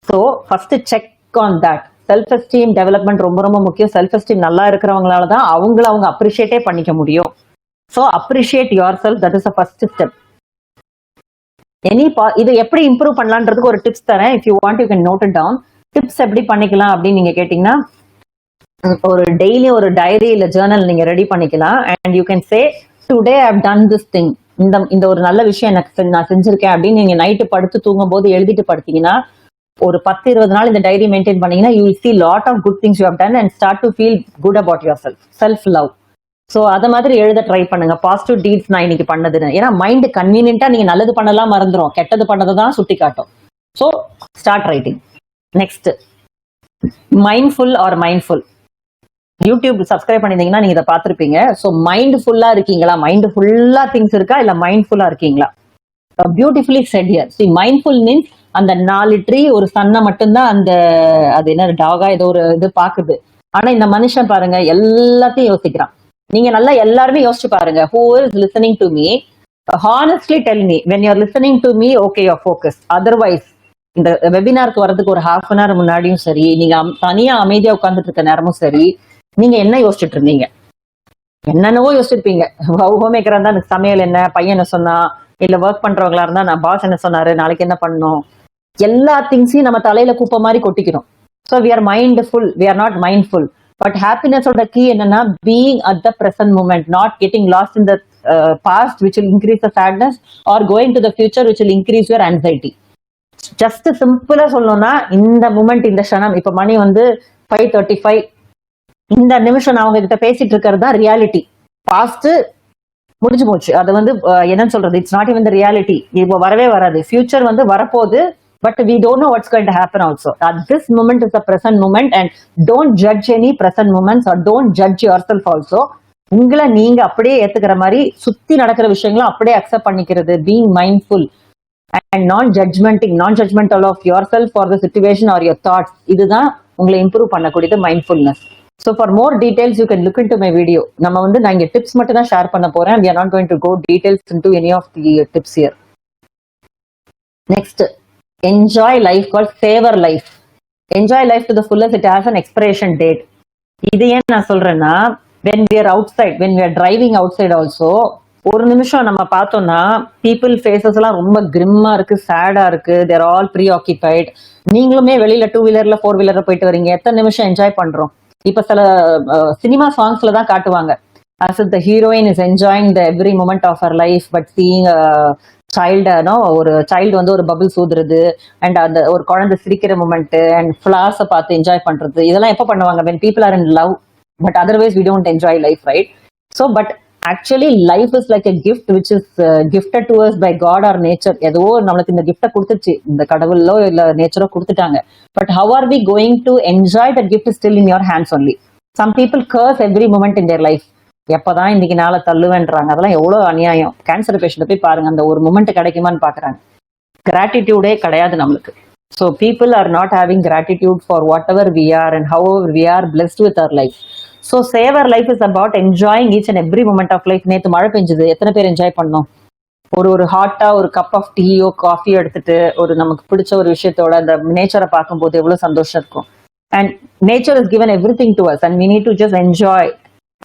So first check on that. Self-esteem development ரொம்ப முக்கியம். Self-esteem நல்லா இருக்கிறவங்களால தான் அவங்க அப்ரிஷியேட்டே பண்ணிக்க முடியும். So appreciate yourself, that is the first step. இது எப்படி improve பண்ணலான்றதுக்கு ஒரு டிப்ஸ் தரேன். if you want you can note it down. Tips எப்படி பண்ணிக்கலாம் அப்படின்னு நீங்க கேட்டீங்கன்னா, ஒரு டெய்லி ஒரு டைரி இல்ல ஜேர்னல் நீங்க ரெடி பண்ணிக்கலாம். and you can say today I have done this thing. இந்த ஒரு நல்ல விஷயம் எனக்கு நான் செஞ்சிருக்கேன் அப்படின்னு நீங்க நைட்டு படுத்து தூங்கும் போது எழுதிட்டு படுத்தீங்கன்னா, ஒரு 10-20 நாள் இந்த டைரி மெயின்டைன் பண்ணீங்கன்னா, you will see lot of good things you have done and start to feel good about yourself. Self love. So அதை மாதிரி எழுத ட்ரை பண்ணுங்க. பாசிட்டிவ் டீட்ஸ் நான் இன்னைக்கு பண்ணதுன்னு. ஏன்னா மைண்ட் கன்வீனியன்ட்டா நீங்க நல்லது பண்ணலாம் மறந்துடும், கெட்டது பண்ணதை தான் சுட்டி காட்டும். So start writing. Next, mindful or mindful. YouTube subscribe பண்ணிருந்தீங்கன்னா நீங்க இதை பார்த்திருப்பீங்க. ஸோ மைண்ட் ஃபுல்லா இருக்கீங்களா, மைண்ட் ஃபுல்லா திங்ஸ் இருக்கா, இல்ல மைண்ட் ஃபுல்லா இருக்கீங்களா? Beautifully set here. See, mindful means அந்த 4 ட்ரீ ஒரு சன்னை மட்டும்தான் அது என்ன டாகா ஏதோ ஒரு இது பாக்குது. ஆனா இந்த மனுஷன் பாருங்க எல்லாத்தையும் யோசிக்கிறான். நீங்க நல்லா எல்லாருமே யோசிச்சு பாருங்க. who is listening to me, honestly tell me when you are listening to me, okay, you are focused. Otherwise இந்த வெபினாருக்கு வர்றதுக்கு ஒரு half an hour முன்னாடியும் சரி, நீங்க தனியா அமைதியா உட்கார்ந்துட்டு இருக்க நேரமும் சரி, நீங்க என்ன யோசிச்சுட்டு இருந்தீங்க? என்னென்னவோ யோசிச்சிருப்பீங்க. ஹோம் மேக்கரா இருந்தா எனக்கு சமையல் என்ன, பையன் என்ன சொன்னா, இல்ல ஒர்க் பண்றவங்களா இருந்தா நான் பாஸ் என்ன சொன்னாரு, நாளைக்கு என்ன பண்ணணும், எல்லா திங்ஸையும் நம்ம தலையில குப்பை மாதிரி கொட்டிக்கிறோம். So we are mindful, we are not mindful. But ஹாப்பினஸோட கீ என்னன்னா, being at the present moment, not getting lost in the past which will increase the sadness, or going to the future which will increase your anxiety. Just சிம்பிளா சொல்லணும்னா, இந்த moment, இந்த க்ஷணம், இப்ப மணி 5:35, இந்த நிமிஷம் நான் உங்ககிட்ட பேசிட்டு இருக்கிறது தான் ரியாலிட்டி. பாஸ்ட் முடிஞ்சு போச்சு. அது என்னன்னு சொல்றது, it's not even the reality. இப்போ வரவே வராது. ஃபியூச்சர் வரப்போகுது, but we don't know what's going to happen also. At this moment is the present moment, and don't judge any present moments or don't judge yourself also. உங்களை நீங்க அப்படியே ஏத்துக்கிற மாதிரி சுத்தி நடக்கிற விஷயங்களும் அப்படியே அக்செப்ட் பண்ணிக்கிறது, being mindful and non judgmental of yourself for the situation or your thoughts, இதுதான் உங்களை இம்ப்ரூவ் பண்ணக்கூடியது mindfulness. So for more details you can look into my video. நம்ம வந்து நான் இங்கே டிப்ஸ் மட்டும் தான் ஷேர் பண்ண போறேன். we are not going to go details into any of the tips here. Next, enjoy life called savor life. Enjoy life to the fullest. It has an expiration date. இது ஏன் நான் சொல்றேன்னா, when we are outside, when we are driving outside also, ஒரு நிமிஷம் நம்ம பார்த்தோம்னா people faces எல்லாம் ரொம்ப கிரிம்மா இருக்கு, சேடா இருக்கு, தேர் ஆல் ப்ரீ ஆக்கிபைட். நீங்களுமே வெளியில 2 வீலர்ல 4 வீலர்ல போயிட்டு வரீங்க, எத்தனை நிமிஷம் என்ஜாய் பண்றோம்? இப்ப சில சினிமா சாங்ஸ்ல தான் காட்டுவாங்க, as if the heroine is enjoying the every moment of her life, but seeing a child, ஒரு சைல்டு வந்து ஒரு பபிள் சூதுறது, அண்ட் அந்த ஒரு குழந்தை சிரிக்கிற மூமெண்ட் அண்ட் ஃபிளார்ஸை பார்த்து என்ஜாய் பண்றது, இதெல்லாம் எப்போ பண்ணுவாங்க? when people are in love, but otherwise we don't enjoy life, right? So but actually life is like a gift which is gifted to us by God or nature. ஏதோ நம்மளுக்கு இந்த கிஃப்டை கொடுத்துச்சு, இந்த கடவுளோ இல்ல நேச்சரோ கொடுத்துட்டாங்க. But how are we going to enjoy that gift is still in your hands only. Some people curse every moment in their life. எப்பதான் இன்னைக்கு நாளை தள்ளுவேன்றாங்க, அதெல்லாம் எவ்வளவு அநியாயம். கேன்சர் பேஷண்ட் போய் பாருங்க, அந்த ஒரு மூமெண்ட் கிடைக்குமான்னு பாக்குறாங்க. கிராட்டிடியூடே கிடையாது நம்மளுக்கு. So people are not having gratitude for whatever we are and however we are blessed with our life. So savor life is about enjoying each and every moment of life. நேற்று மழை பெஞ்சுது, எத்தனை பேர் enjoy பண்ணோம்? ஒரு ஹாட்டா ஒரு cup of டீயோ காஃபியோ எடுத்துட்டு ஒரு நமக்கு பிடிச்ச ஒரு விஷயத்தோட அந்த நேச்சரை பார்க்கும்போது எவ்வளவு சந்தோஷம் இருக்கும். And nature is given everything to us, and we need to just enjoy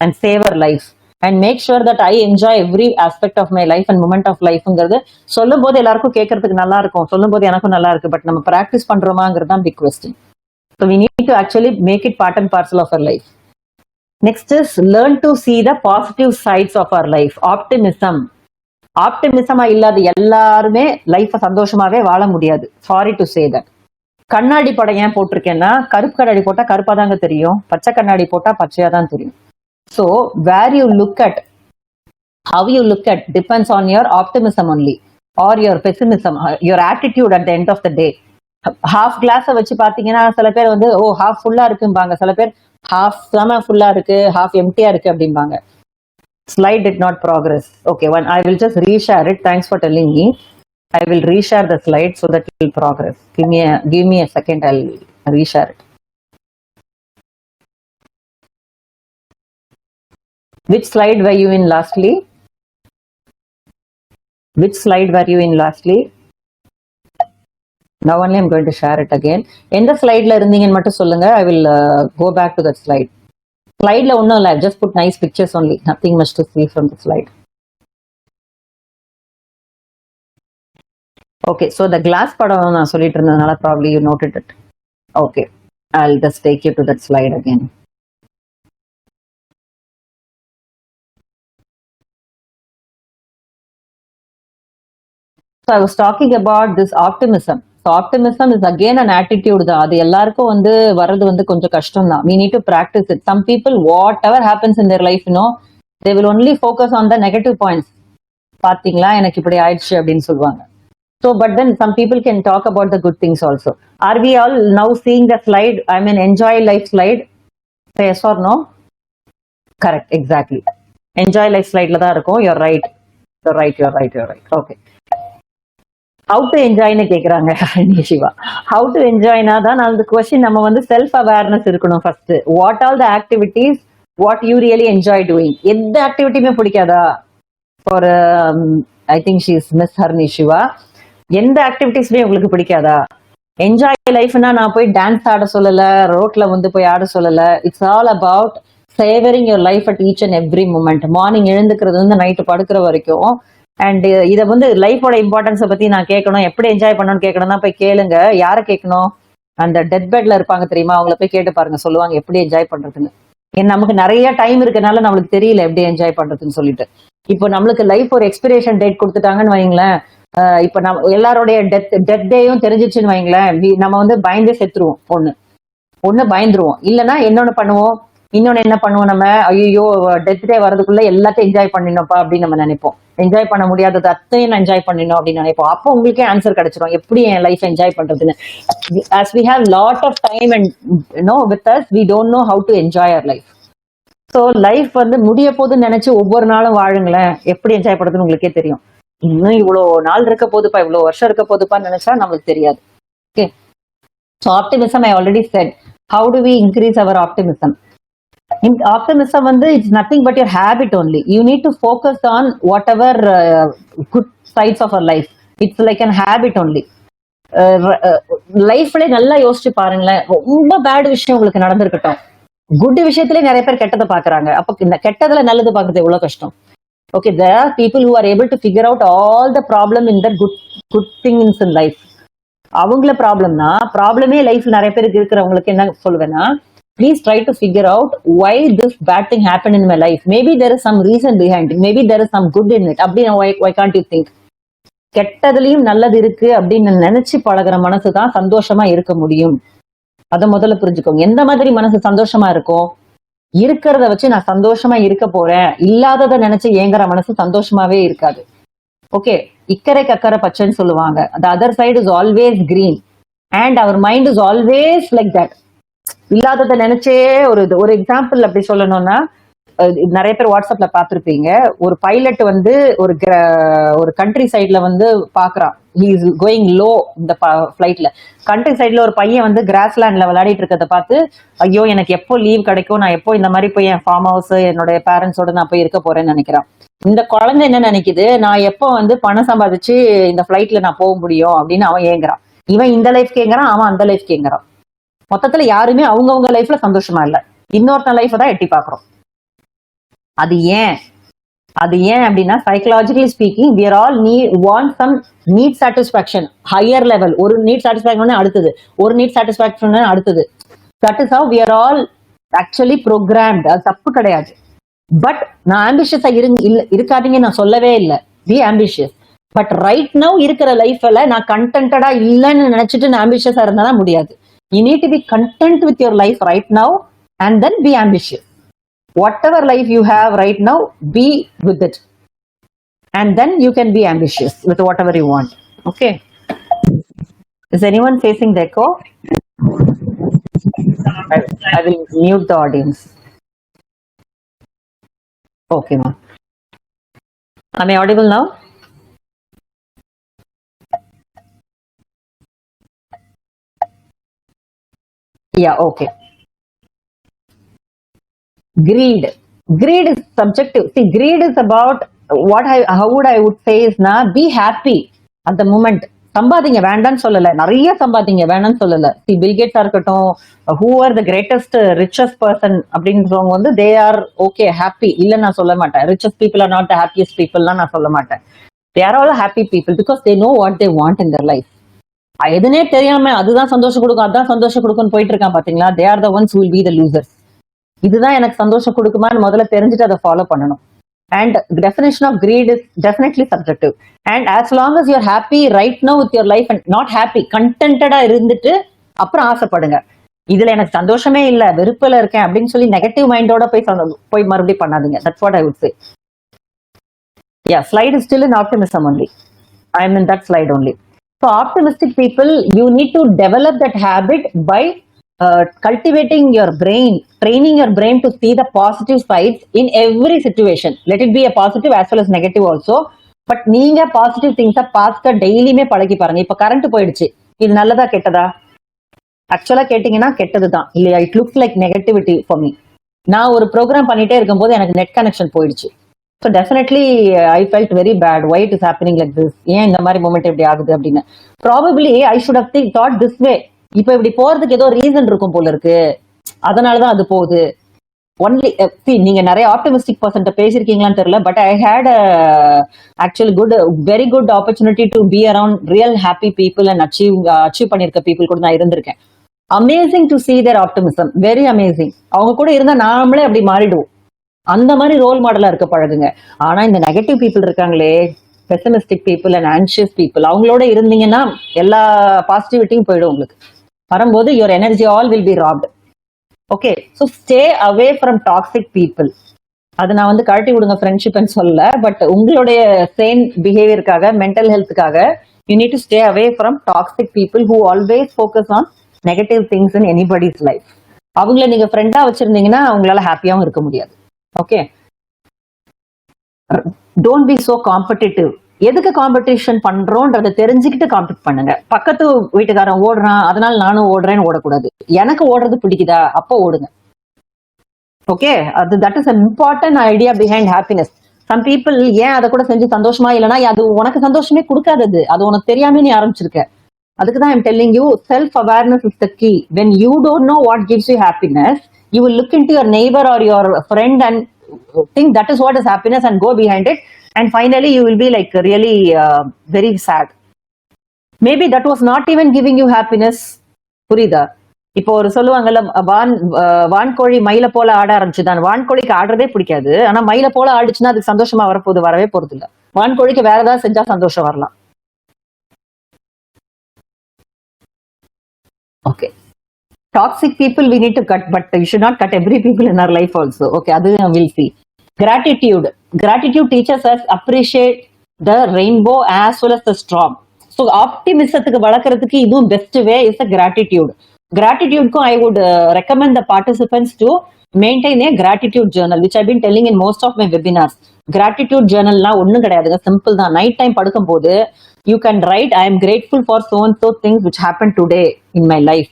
and savor life and make sure that I enjoy every aspect of my life and moment of lifeங்கிறது சொல்லும் போது எல்லாருக்கும் கேட்கறதுக்கு நல்லா இருக்கும், சொல்லும் போது எனக்கும் நல்லா இருக்கு. பட் நம்ம பிராக்டிஸ் பண்றோமாங்கிறது தான் big question. So we need to actually make it part and parcel of our life. Next is learn to see the positive sides of our life. ஆப்டிமிசமா இல்லாத எல்லாருமே லைஃப சந்தோஷமாவே வாழ முடியாது. Sorry to say that. கண்ணாடி படம் ஏன் போட்டிருக்கேன்னா, கருப்பு கண்ணாடி போட்டா கருப்பா தாங்க தெரியும், பச்சை கண்ணாடி போட்டா பச்சையா தான் தெரியும். So where you look at, how you look at depends on your optimism only or your pessimism, your attitude at the end of the day. Half glass வச்சு பாத்தீங்கன்னா சில பேர் வந்து ஓ ஹாஃப் ஃபுல்லா இருக்கும்பாங்க, சில பேர் ஹாஃப் செம ஃபுல்லா இருக்கு, ஹாஃப் எம்டியா இருக்கு அப்படிம்பாங்க. Slide did not progress. Okay, one I will just reshare it. Thanks for telling me. I will reshare the slide so that it will progress. Give me a second, I'll reshare it. Which slide were you in lastly? Which slide were you in lastly? Now only I'm going to share it again. எந்த ஸ்லைட்ல இருந்தீங்கன்னு மட்டும் சொல்லுங்க. I will go back to that slide. ஸ்லைட்ல ஒன்றும் இல்லை, just put nice pictures only. Nothing much to see from the slide. Okay, so the glass படம் நான் சொல்லிட்டு இருந்ததுனால probably you noted it. Okay, I'll just take you to that slide again. So I was talking about this optimism. So optimism is again an attitude தான். அது எல்லாருக்கும் வந்து வர்றது வந்து கொஞ்சம் கஷ்டம் தான். We need to practice it. Some people, whatever happens in their life, they will only focus on the negative points. பாத்தீங்களா எனக்கு இப்படி ஆயிடுச்சு அப்படின்னு சொல்லுவாங்க. So but then some people can talk about the good things also. Are we all now seeing the slide? I mean enjoy life slide? Yes or no? Correct, exactly. Enjoy life slide la தான் இருக்கும். You're right. Okay. How to enjoy னு கேக்குறாங்க Siva. How to enjoy னா தான் அந்த question. நம்ம வந்து self awareness இருக்கணும் first. What all the activities what you really enjoy doing. எந்த ஆக்டிவிட்டியுமே பிடிக்காதா? For I think she is miss Harni Shiva. எந்த ஆக்டிவிட்டிஸ்மே உங்களுக்கு பிடிக்காதா? என்ஜாய் லைஃப்னா நான் போய் டான்ஸ் ஆட சொல்லல, ரோட்ல வந்து போய் ஆட சொல்லல. It's all about savoring your life at each and every moment. Morning எழுந்துக்கிறது வந்து நைட்டு படுக்கிற வரைக்கும். அண்ட் இதை வந்து லைஃபோட இம்பார்ட்டன்ஸை பத்தி நான் கேட்கணும், எப்படி என்ஜாய் பண்ணணும்னு கேட்கணும்னா போய் கேளுங்க. யாரை கேட்கணும்? அந்த டெத் பெட்ல இருப்பாங்க தெரியுமா, அவங்கள போய் கேட்டு பாருங்க, சொல்லுவாங்க எப்படி என்ஜாய் பண்றதுன்னு. நமக்கு நிறைய டைம் இருக்கனால நம்மளுக்கு தெரியல எப்படி என்ஜாய் பண்றதுன்னு சொல்லிட்டு. இப்போ நம்மளுக்கு லைஃப் ஒரு எக்ஸ்பிரேஷன் டேட் கொடுத்துட்டாங்கன்னு வைங்களேன். இப்போ நம்ம எல்லாரோடைய டெத் டேயும் தெரிஞ்சிச்சுன்னு வைங்களேன், நம்ம வந்து பயந்தே செத்துருவோம். ஒண்ணு பயந்துருவோம். இல்லைன்னா என்னொன்னு பண்ணுவோம், இன்னொன்னு என்ன பண்ணுவோம் நம்ம, ஐயோ டெத் டே வரதுக்குள்ள எல்லாத்தையும் என்ஜாய் பண்ணினோம்ப்பா அப்படின்னு நம்ம நினைப்போம். என்ஜாய் பண்ண முடியாதது அத்தையும் என்ஜாய் பண்ணினோம் அப்படின்னு நினைப்போம். அப்போ உங்களுக்கே ஆன்சர் கிடைச்சிரும் எப்படி என் லைஃப் என்ஜாய் பண்றதுன்னு. as we have lot of time and with us we don't know how to enjoy our life. So life வந்து முடிய போதுன்னு நினைச்சு ஒவ்வொரு நாளும் வாழுங்களேன், எப்படி என்ஜாய் பண்றதுன்னு உங்களுக்கே தெரியும். இன்னும் இவ்வளோ நாள் இருக்க போதுப்பா, இவ்வளோ வருஷம் இருக்க போதுப்பான்னு நினைச்சா நம்மளுக்கு தெரியாது. Okay, so optimism I already said. How do we increase our optimism? Optimism வந்து it's nothing but your habit only. You need to focus on whatever good sides of our life. It's like an habit only. லைஃப்ல நல்லா யோசிச்சு பாருங்களேன், ரொம்ப bad விஷயம் உங்களுக்கு நடந்திருக்கட்டும், good விஷயத்திலே நிறைய பேர் கெட்டதை பாக்குறாங்க. அப்ப இந்த கெட்டதுல நல்லது பாக்குறது எவ்வளவு கஷ்டம். Okay, there are people who are able to figure out all the problem in the good things in life. அவங்கள ப்ராப்ளம்னா, ப்ராப்ளமே லைஃப்ல நிறைய பேருக்கு இருக்கிறவங்களுக்கு என்ன சொல்லுவேன்னா, please try to figure out why this bad thing happened in my life. Maybe there is some reason behind it. Maybe there is some good in it. அப்படின்னா why can't you think? கெட்டதுலயும் நல்லது இருக்கு அப்படின்னு நினைச்சு பழகிற மனசு தான் சந்தோஷமா இருக்க முடியும். அதை முதல்ல புரிஞ்சுக்கோங்க. எந்த மாதிரி மனசு சந்தோஷமா இருக்கும்? இருக்கிறத வச்சு நான் சந்தோஷமா இருக்க போறேன், இல்லாததை நினைச்சு ஏங்குற மனசு சந்தோஷமாவே இருக்காது. ஓகே, இக்கரை கக்கரை பச்சைன்னு சொல்லுவாங்க. the other side is always green and our mind is always like that. இல்லாததை நினைச்சே ஒரு எக்ஸாம்பிள் அப்படி சொல்லணும்னா, நிறைய பேர் வாட்ஸ்அப்ல பார்த்திருப்பீங்க. ஒரு பைலட் வந்து ஒரு கண்ட்ரி சைட்ல வந்து பாக்குறான், ஹி இஸ் கோயிங் லோ இந்த ஃபிளைட்ல. கண்ட்ரி சைட்ல ஒரு பையன் வந்து கிராஸ்லேண்ட்ல விளையாடிட்டு இருக்கிறத பார்த்து, ஐயோ எனக்கு எப்போ லீவ் கிடைக்கும், நான் எப்போ இந்த மாதிரி போய் என் ஃபார்ம் ஹவுஸ் என்னோட பேரண்ட்ஸோட நான் போய் இருக்க போறேன்னு நினைக்கிறான். இந்த குழந்தை என்ன நினைக்குது, நான் எப்போ வந்து பணம் சம்பாதிச்சு இந்த ஃபிளைட்ல நான் போக முடியும் அப்படின்னு அவன் ஏங்குறான். இவன் இந்த லைஃப் கேங்குறான், அவன் அந்த லைஃப் கேங்குறான். மொத்தத்துல யாருமே அவங்கவுங்க லைஃப்ல சந்தோஷமா இல்ல, இன்னொருத்த லைஃப் தான் எட்டி பாக்குறோம். அது ஏன் அப்படின்னா, psychologically speaking we are all want some need satisfaction higher level. ஒரு நீட் சாட்டிஸ்பாக்சன் அடுத்தது, ஒரு நீட் சாட்டிஸ்பாக்சன் அடுத்தது. That is how we are all actually programmed. அது தப்பு கிடையாது. பட் நான் ஆம்பிஷியஸா இருக்காதீங்க நான் சொல்லவே இல்லை, be ambitious. But right now இருக்கிற லைஃப்ல நான் கண்டென்டடா இல்லைன்னு நினைச்சிட்டு நான் ஆம்பிஷியஸா இருந்தா முடியாது. You need to be content with your life right now and then be ambitious. Whatever life you have right now, be with it. And then you can be ambitious with whatever you want. Okay. Is anyone facing the echo? I will mute the audience. Okay, ma'am. Am I audible now? Yeah, okay. Greed is subjective. See, greed is about how would I would say is na, be happy at the moment. சம்பாதிங்க வேண்டான்னு சொல்லல, நிறைய சம்பாதிங்க வேண்டான்னு சொல்லல. C bill கேட்ஸா இருக்கட்டும், who are the greatest richest person அப்படின்றவங்க வந்து they are okay happy இல்ல நான் சொல்ல மாட்டேன். richest people are not the happiest people நான் சொல்ல மாட்டேன். they are all happy people because they know what they want in their life. எதுனே தெரியாம அதுதான் சந்தோஷம் கொடுக்கும் அதான் சந்தோஷம் கொடுக்கும்னு போயிட்டு இருக்கான் பாத்தீங்களா, they are the ones who will be the losers. இதுதான் எனக்கு சந்தோஷம் கொடுக்குமான்னு முதல்ல தெரிஞ்சுட்டு அதை ஃபாலோ பண்ணணும். And definition of greed is definitely subjective. And as long as you're happy right now with your life and not happy, contented இருந்துட்டு அப்புறம் ஆசைப்படுங்க. இதுல எனக்கு சந்தோஷமே இல்ல, வெறுப்புல இருக்கேன் அப்படின்னு சொல்லி நெகட்டிவ் மைண்டோட போய் மறுபடியும் பண்ணாதீங்க. That's what I would say. Yeah, slide is still in optimism only. I am in that slide only. So optimistic people, you need to develop that habit by cultivating your brain, training your brain to see the positive sides in every situation. Let it be a positive as well as negative also. But நீங்க positive திங்ஸை பார்க்க டெய்லியுமே பழகி பாருங்க. இப்ப current போயிடுச்சு, இது நல்லதா கெட்டதா? ஆக்சுவலா கேட்டீங்கன்னா கெட்டதுதான் இல்லையா? It looks like negativity for me. நான் ஒரு ப்ரோக்ராம் பண்ணிட்டே இருக்கும்போது எனக்கு நெட் கனெக்ஷன் போயிடுச்சு. So definitely I felt very bad. Why it is happening like this? ஏன் இந்த மாதிரி மூமெண்ட் எப்படி ஆகுது அப்படின்னு. Probably I should have thought this way. இப்ப இப்படி போறதுக்கு ஏதோ ரீசன் இருக்கும் போல இருக்கு, அதனாலதான் அது போகுது. ஒன்லி நீங்க நிறைய ஆப்டிமிஸ்டிக் பர்சன்ட்ட பேசிருக்கீங்களான்னு தெரியல, but I had actually very good opportunity to be around real happy people and achieve பண்ணிருக்க பீப்புள் கூட நான் இருந்திருக்கேன். Amazing to see their optimism, very amazing. அவங்க கூட இருந்தா நாமளே அப்படி மாறிடுவோம். அந்த மாதிரி ரோல் மாடலா இருக்க பழகுங்க. ஆனா இந்த நெகட்டிவ் பீப்புள் இருக்காங்களே, pessimistic people and anxious people, அவங்களோட இருந்தீங்கன்னா எல்லா பாசிட்டிவிட்டியும் போயிடும் உங்களுக்கு. வரும்போது your energy all will be wrapped. Okay, so stay away from toxic people. அது நான் வந்து கழட்டி விடுங்க ஃப்ரெண்ட்ஷிப்னு சொல்லல, பட் உங்களுடைய சேன் பிஹேவியருக்காக, மென்டல் ஹெல்த்துக்காக you need to stay away from toxic people who always focus on negative things in anybody's life. அவங்கள நீங்க ஃப்ரெண்டா வச்சிருந்தீங்கன்னா அவங்களால ஹாப்பியாவும் இருக்க முடியாது. Okay, don't be so competitive. எதுக்கு காம்படிஷன் பண்றோன்றதை தெரிஞ்சுக்கிட்டு காம்பீட் பண்ணுங்க. பக்கத்து வீட்டுக்காரன் ஓடுறான் அதனால நானும் ஓடுறேன்னு ஓடக்கூடாது. எனக்கு ஓடுறது பிடிக்குதா, அப்போ ஓடுங்க. ஓகே, அது that is an important idea behind happiness. Some people ஏன் அதை கூட செஞ்சு சந்தோஷமா இல்லைன்னா அது உனக்கு சந்தோஷமே கொடுக்காதது, அது உனக்கு தெரியாம நீ ஆரம்பிச்சிருக்க. அதுக்கு தான் I'm telling you, self awareness is the key. When you don't know what gives you happiness, you will look into your neighbor or your friend and think that is what is happiness and go behind it, and finally you will be like really very sad. Maybe that was not even giving you happiness. புரியுதா? இப்போ ஒரு சொல்லுவாங்கல்ல, வான்கோழி மயில போல ஆட ஆரம்பிச்சுதான். வான்கோழிக்கு ஆடுறதே பிடிக்காது, ஆனா மயில போல ஆடிச்சுன்னா அதுக்கு சந்தோஷமா வரப்போகுது? வரவே போறது இல்ல. வான்கோழிக்கு வேற ஏதாவது செஞ்சா சந்தோஷம் வரலாம். Okay, toxic people we need to cut, but you should not cut every people in our life also. Okay, adu we'll see. Gratitude teaches us appreciate the rainbow as well as the storm. So optimismத்துக்கு வளர்க்கறதுக்கு இதுவும் best way is the gratitude க்கு I would recommend the participants to maintain a gratitude journal, which I've been telling in most of my webinars. gratitude journalனா ஒண்ணும் கிடையாதுங்க, simple தான். Night time படுக்கும் போது you can write I am grateful for so and so things which happened today in my life.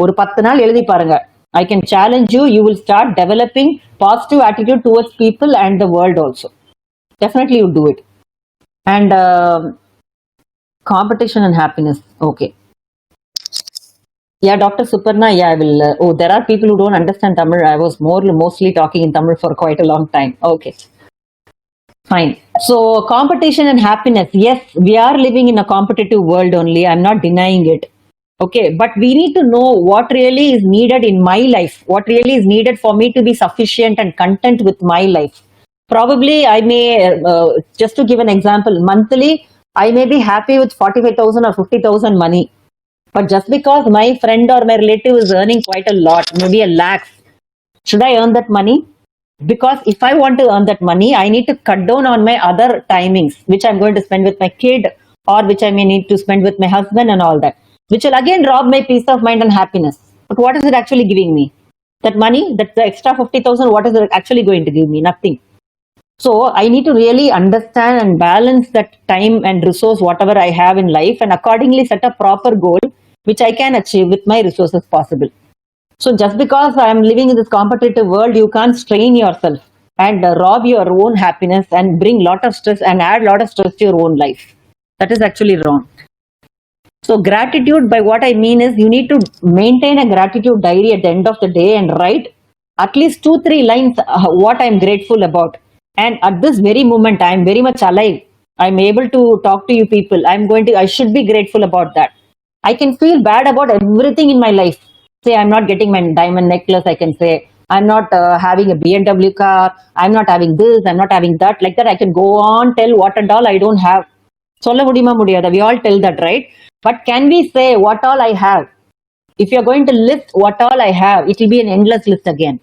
ஒரு 10 நாள் எழுதி பாருங்க. I can challenge you, you will start developing positive attitude towards people and the world also. Definitely you do it. And competition and happiness. Okay. Yeah, Dr. Suparna, yeah, I will. There are people who don't understand Tamil. I was mostly talking in Tamil for quite a long time. Okay. Fine. So competition and happiness. Yes, we are living in a competitive world only. I'm not denying it. Okay, but we need to know what really is needed in my life, what really is needed for me to be sufficient and content with my life. Probably I may, just to give an example, monthly, I may be happy with 45,000 or 50,000 money. But just because my friend or my relative is earning quite a lot, maybe a lakh, should I earn that money? Because if I want to earn that money, I need to cut down on my other timings, which I'm going to spend with my kid or which I may need to spend with my husband and all that, which will again rob my peace of mind and happiness. But what is it actually giving me? That money, that the extra 50,000, what is it actually going to give me? Nothing. So I need to really understand and balance that time and resource, whatever I have in life, and accordingly set a proper goal, which I can achieve with my resources possible. So just because I am living in this competitive world, you can't strain yourself and rob your own happiness and bring lot of stress and add lot of stress to your own life. That is actually wrong. So gratitude, by what I mean is, you need to maintain a gratitude diary at the end of the day and write at least 2-3 lines what I'm grateful about. And at this very moment, I'm very much alive. I'm able to talk to you people. I should be grateful about that. I can feel bad about everything in my life. Say I'm not getting my diamond necklace, I can say I'm not having a BMW car, I'm not having this, I'm not having that. Like that, I can go on, tell what and all I don't have. We all tell that, right? But can we say what all I have? If you're going to list what all I have, it will be an endless list again.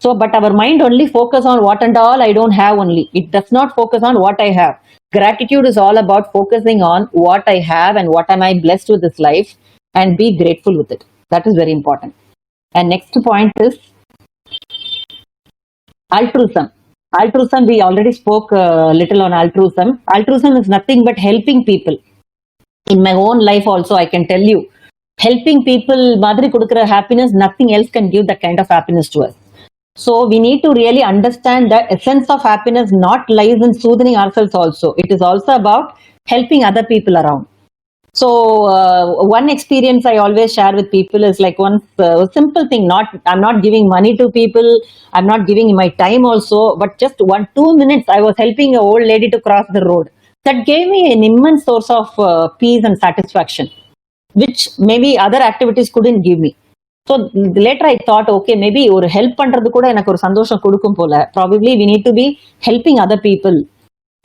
So, but our mind only focus on what and all I don't have only. It does not focus on what I have. Gratitude is all about focusing on what I have and what am I blessed with this life and be grateful with it. That is very important. And next point is altruism. Altruism, we already spoke a little on altruism. Altruism is nothing but helping people. In my own life also, I can tell you, helping people, madri kudukra happiness, nothing else can give that kind of happiness to us. So we need to really understand that essence of happiness not lies in soothing ourselves also. It is also about helping other people around. So one experience I always share with people is like one simple thing. I'm not giving money to people. I'm not giving my time also, but just 1-2 minutes, I was helping an old lady to cross the road. That gave me an immense source of peace and satisfaction, which maybe other activities couldn't give me. So later I thought, okay, maybe ஒரு help பண்றது கூட எனக்கு ஒரு சந்தோஷம் கொடுக்கும் போல. Probably we need to be helping other people.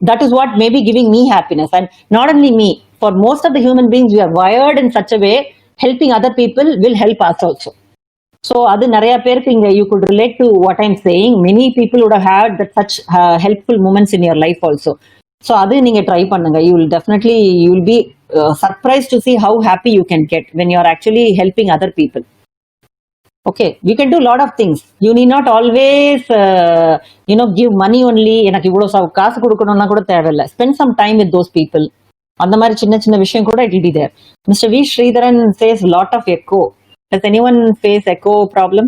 That is what may be giving me happiness. And not only me, for most of the human beings, we are wired in such a way, helping other people will help us also. So அது நிறைய பேருக்கு இங்க you could relate to what I'm saying. Many people would have had that such helpful moments in your life also. So அது நீங்க try பண்ணுங்க. You will definitely, you will be surprised to see how happy you can get when you are actually helping other people. Okay, we can do a lot of things. You need not always give money only. எனக்கு இவ்வளவு காசு கொடுக்கணும்னா கூட தேவையில்லை. Spend some time with those people. அந்த மாதிரி சின்ன சின்ன விஷயம் கூட it will be there. Mr. V. Sridharan says lot of echo. Does anyone face echo problem?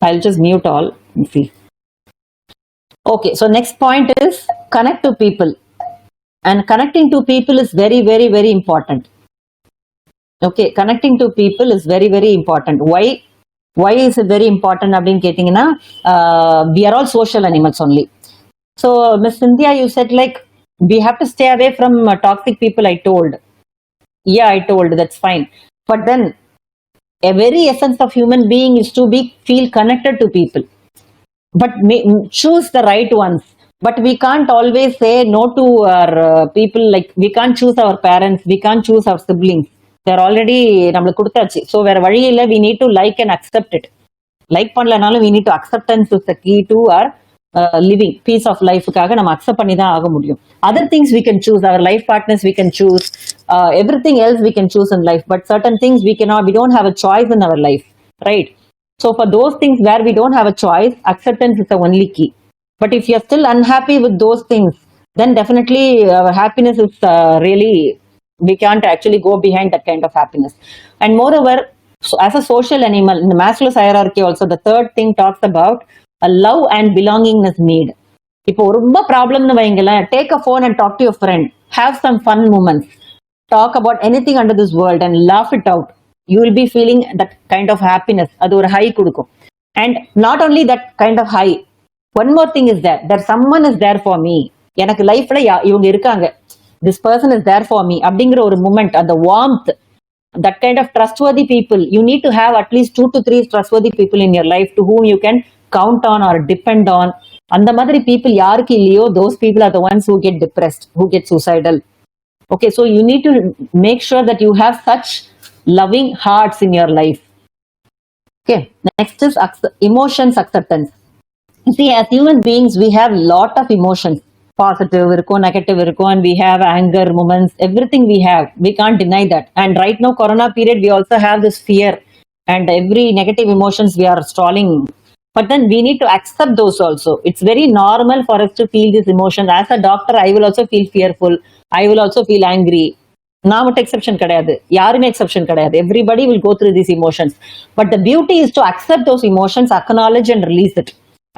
I'll just mute all and see. Okay, so next point is connect to people. And connecting to people is very, very, very important. Okay, connecting to people is very, very important. Why is it very important? அப்படின்னு கேட்டீங்கன்னா we are all social animals only. So Miss Cynthia, you said like we have to stay away from toxic people. I told, that's fine. But then a very essence of human being is to feel connected to people, but choose the right ones. But we can't always say no to our people. Like we can't choose our parents, we can't choose our siblings. They're already நம்மளுக்கு கொடுத்தாச்சு. So வேற வழி இல்லை, we need to like and accept it. Like பண்ணலனாலும் we need to acceptance is the key to our living piece of life-க்காக நம்ம accept பண்ணி தான் ஆக முடியும். Other things we can choose, our life partners we can choose, everything else we can choose in life, but certain things we cannot, we don't have a choice in our life, right? So for those things where we don't have a choice, acceptance is the only key. But if you're still unhappy with those things, then definitely happiness is really, we can't actually go behind that kind of happiness. And moreover, so as a social animal, in the Maslow's hierarchy also, the third thing talks about a love and belongingness need. இப்போ ரொம்ப ப்ராப்ளம்னு வைங்களேன், take a phone and talk to your friend, have some fun moments, talk about anything under this world and laugh it out. You will be feeling that kind of happiness. அது ஒரு high கொடுக்கும். And not only that kind of high, one more thing is that someone is there for me. எனக்கு லைஃப்ல இவங்க இருக்காங்க, this person is there for me அப்படிங்கிற ஒரு moment, அந்த warmth, that kind of trustworthy people. You need to have at least 2 to 3 trustworthy people in your life to whom you can count on or depend on. அந்த மாதிரி people யாருக்கு இல்லையோ, those people are the ones who get depressed, who get suicidal. Okay, so you need to make sure that you have such loving hearts in your life. Okay, next is emotions acceptance. See, as human beings, we have lot of emotions. Positive இருக்கும், negative இருக்கும், and we have anger moments, everything we have. We can't deny that. And right now, Corona period, we also have this fear and every negative emotions we are stalling. But then we need to accept those also. It's very normal for us to feel these emotions. As a doctor, I will also feel fearful. I will also feel angry. நான் மட்டும் exception கிடையாது, யாருமே exception கிடையாது. Everybody will go through these emotions. But the beauty is to accept those emotions, acknowledge and release it.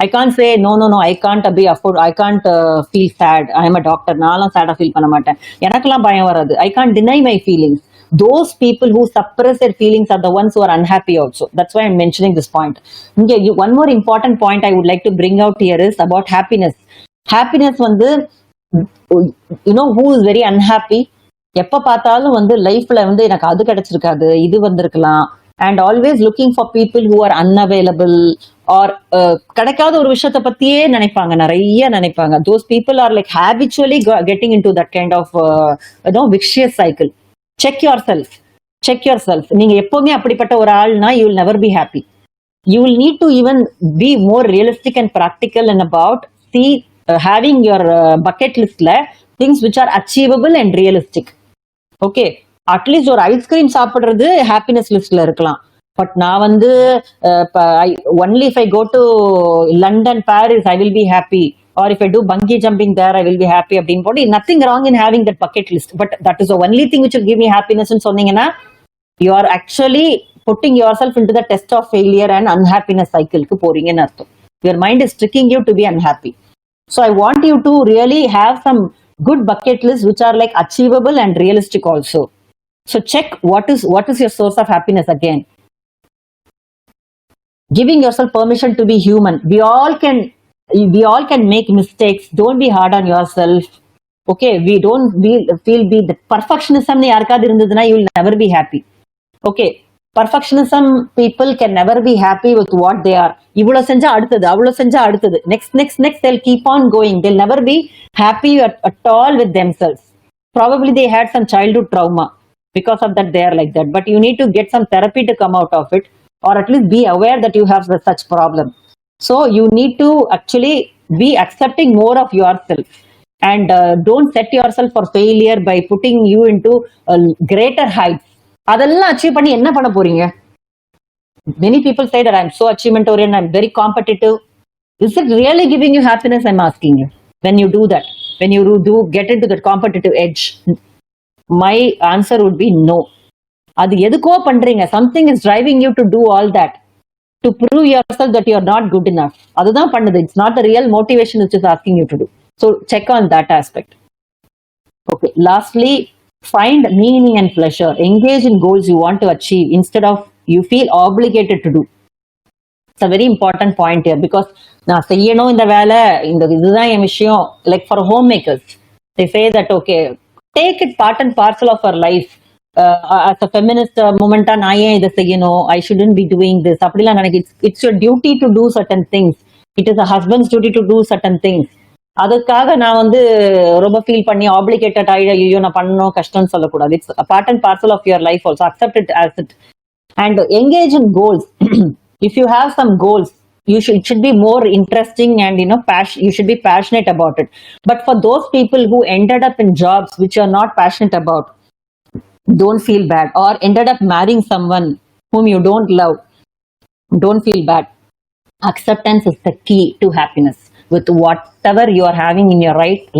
I can't say no, I can't be afford, I can't feel sad. I am a doctor. நானும் சேடா feel பண்ண மாட்டேன், எனக்கெல்லாம் பயம் வராது. I can't deny my feelings. Those people who suppress their feelings are the ones who are unhappy also. That's why I'm mentioning this point. Okay, one more important point I would like to bring out here is about happiness. Happiness வந்து, who is very unhappy, எப்ப பார்த்தாலும் வந்து லைஃப்ல வந்து எனக்கு அது கிடைச்சிருக்காது, இது வந்திருக்கலாம், and always looking for people who are unavailable or கிடைக்காத ஒரு விஷயத்தை பத்தியே நினைப்பாங்க, நிறைய நினைப்பாங்க. Those people are like habitually getting into that kind of vicious cycle. Check yourself. நீங்க எப்பவுமே அப்படிப்பட்ட ஒரு ஆள்னா you will never be happy. You will need to even be more realistic and practical and about having your bucket listல things which are achievable and realistic. Okay, at least ஒரு ice cream சாப்பிடுறது happiness லிஸ்ட்ல இருக்கலாம். But நான் வந்து only if I go to London, Paris, I will be happy, or if I do bungee jumping there I will be happy அப்படின்னு போட்டு, nothing wrong in having that bucket list. But that is only thing which will give me happiness சொன்னீங்கன்னா, you are actually putting your self in to the test of failure and unhappiness சைக்கிளுக்கு போறீங்கன்னு அர்த்தம். Your mind is tricking you to be unhappy. So I want you to really have some good bucket lists which are like achievable and realistic also. So check what is your source of happiness again. Giving yourself permission to be human. We all can make mistakes. Don't be hard on yourself. Okay, we don't feel the perfectionism ni yarkad irundaduna, you will never be happy. Okay, perfectionism people can never be happy with what they are. இவ்வளவு செஞ்சா அடுத்தது, அவ்வளவு செஞ்சா அடுத்தது, next they'll keep on going. They'll never be happy at all with themselves. Probably they had some childhood trauma. because of that they are like that, but you need to get some therapy to come out of it, or at least be aware that you have such problem. So you need to actually be accepting more of yourself, and don't set yourself for failure by putting you into greater heights. அதெல்லாம் achieve பண்ணி என்ன பண்ண போறீங்க? Many people say that I'm so achievement oriented, I'm very competitive. Is it really giving you happiness? I'm asking you. When you do that, when you do get into that competitive edge, my answer would be no. அது எதுக்கோ பண்றீங்க. Something is driving you to do all that, to prove yourself that you're not good enough. அதுதான் பண்ணுது. It's not the real motivation which is asking you to do. So check on that aspect. Okay. Lastly, find meaning and pleasure. Engage in goals you want to achieve instead of you feel obligated to do. It's a very important point here, because நான் செய்யணும் இந்த வேலை, இந்த இதுதான் என் விஷயம். Like for homemakers, they say that okay, take it part and parcel of our life. As a feminist மூமெண்டா நான் ஏன் இதை செய்யணும், I shouldn't be doing this அப்படிலாம் நினைக்க. It's your duty to do certain things. It is a husband's duty to do certain things. அதுக்காக நான் வந்து ரொம்ப ஃபீல் பண்ணி ஆப்ளிகேட்டட் ஆகி ஐயோ நான் பண்ணணும் கஷ்டம்னு சொல்லக்கூடாது. It's part and parcel of your life also. Accept it as it and engage in goals. If you have some goals, it should be more interesting, and you should be passionate about it. But for those people who ended up in jobs which you're not passionate about, don't feel bad. Or ended up marrying someone whom you don't love, don't feel bad. Acceptance is the key to happiness with whatever you are having in your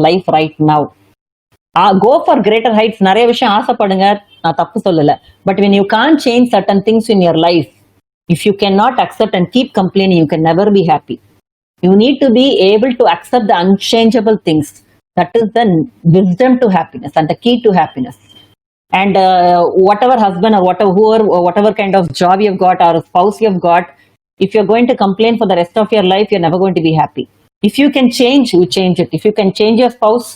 life right now. Go for greater heights. நிறைய விஷயம் ஆசைப்படுங்க, நான் தப்பு சொல்லல. But when you can't change certain things in your life, if you cannot accept and keep complaining, you can never be happy. You need to be able to accept the unchangeable things. That is the wisdom to happiness and the key to happiness. And whatever husband or whatever kind of job you've got or spouse you've got, if you're going to complain for the rest of your life, you're never going to be happy. If you can change, you change it. If you can change your spouse,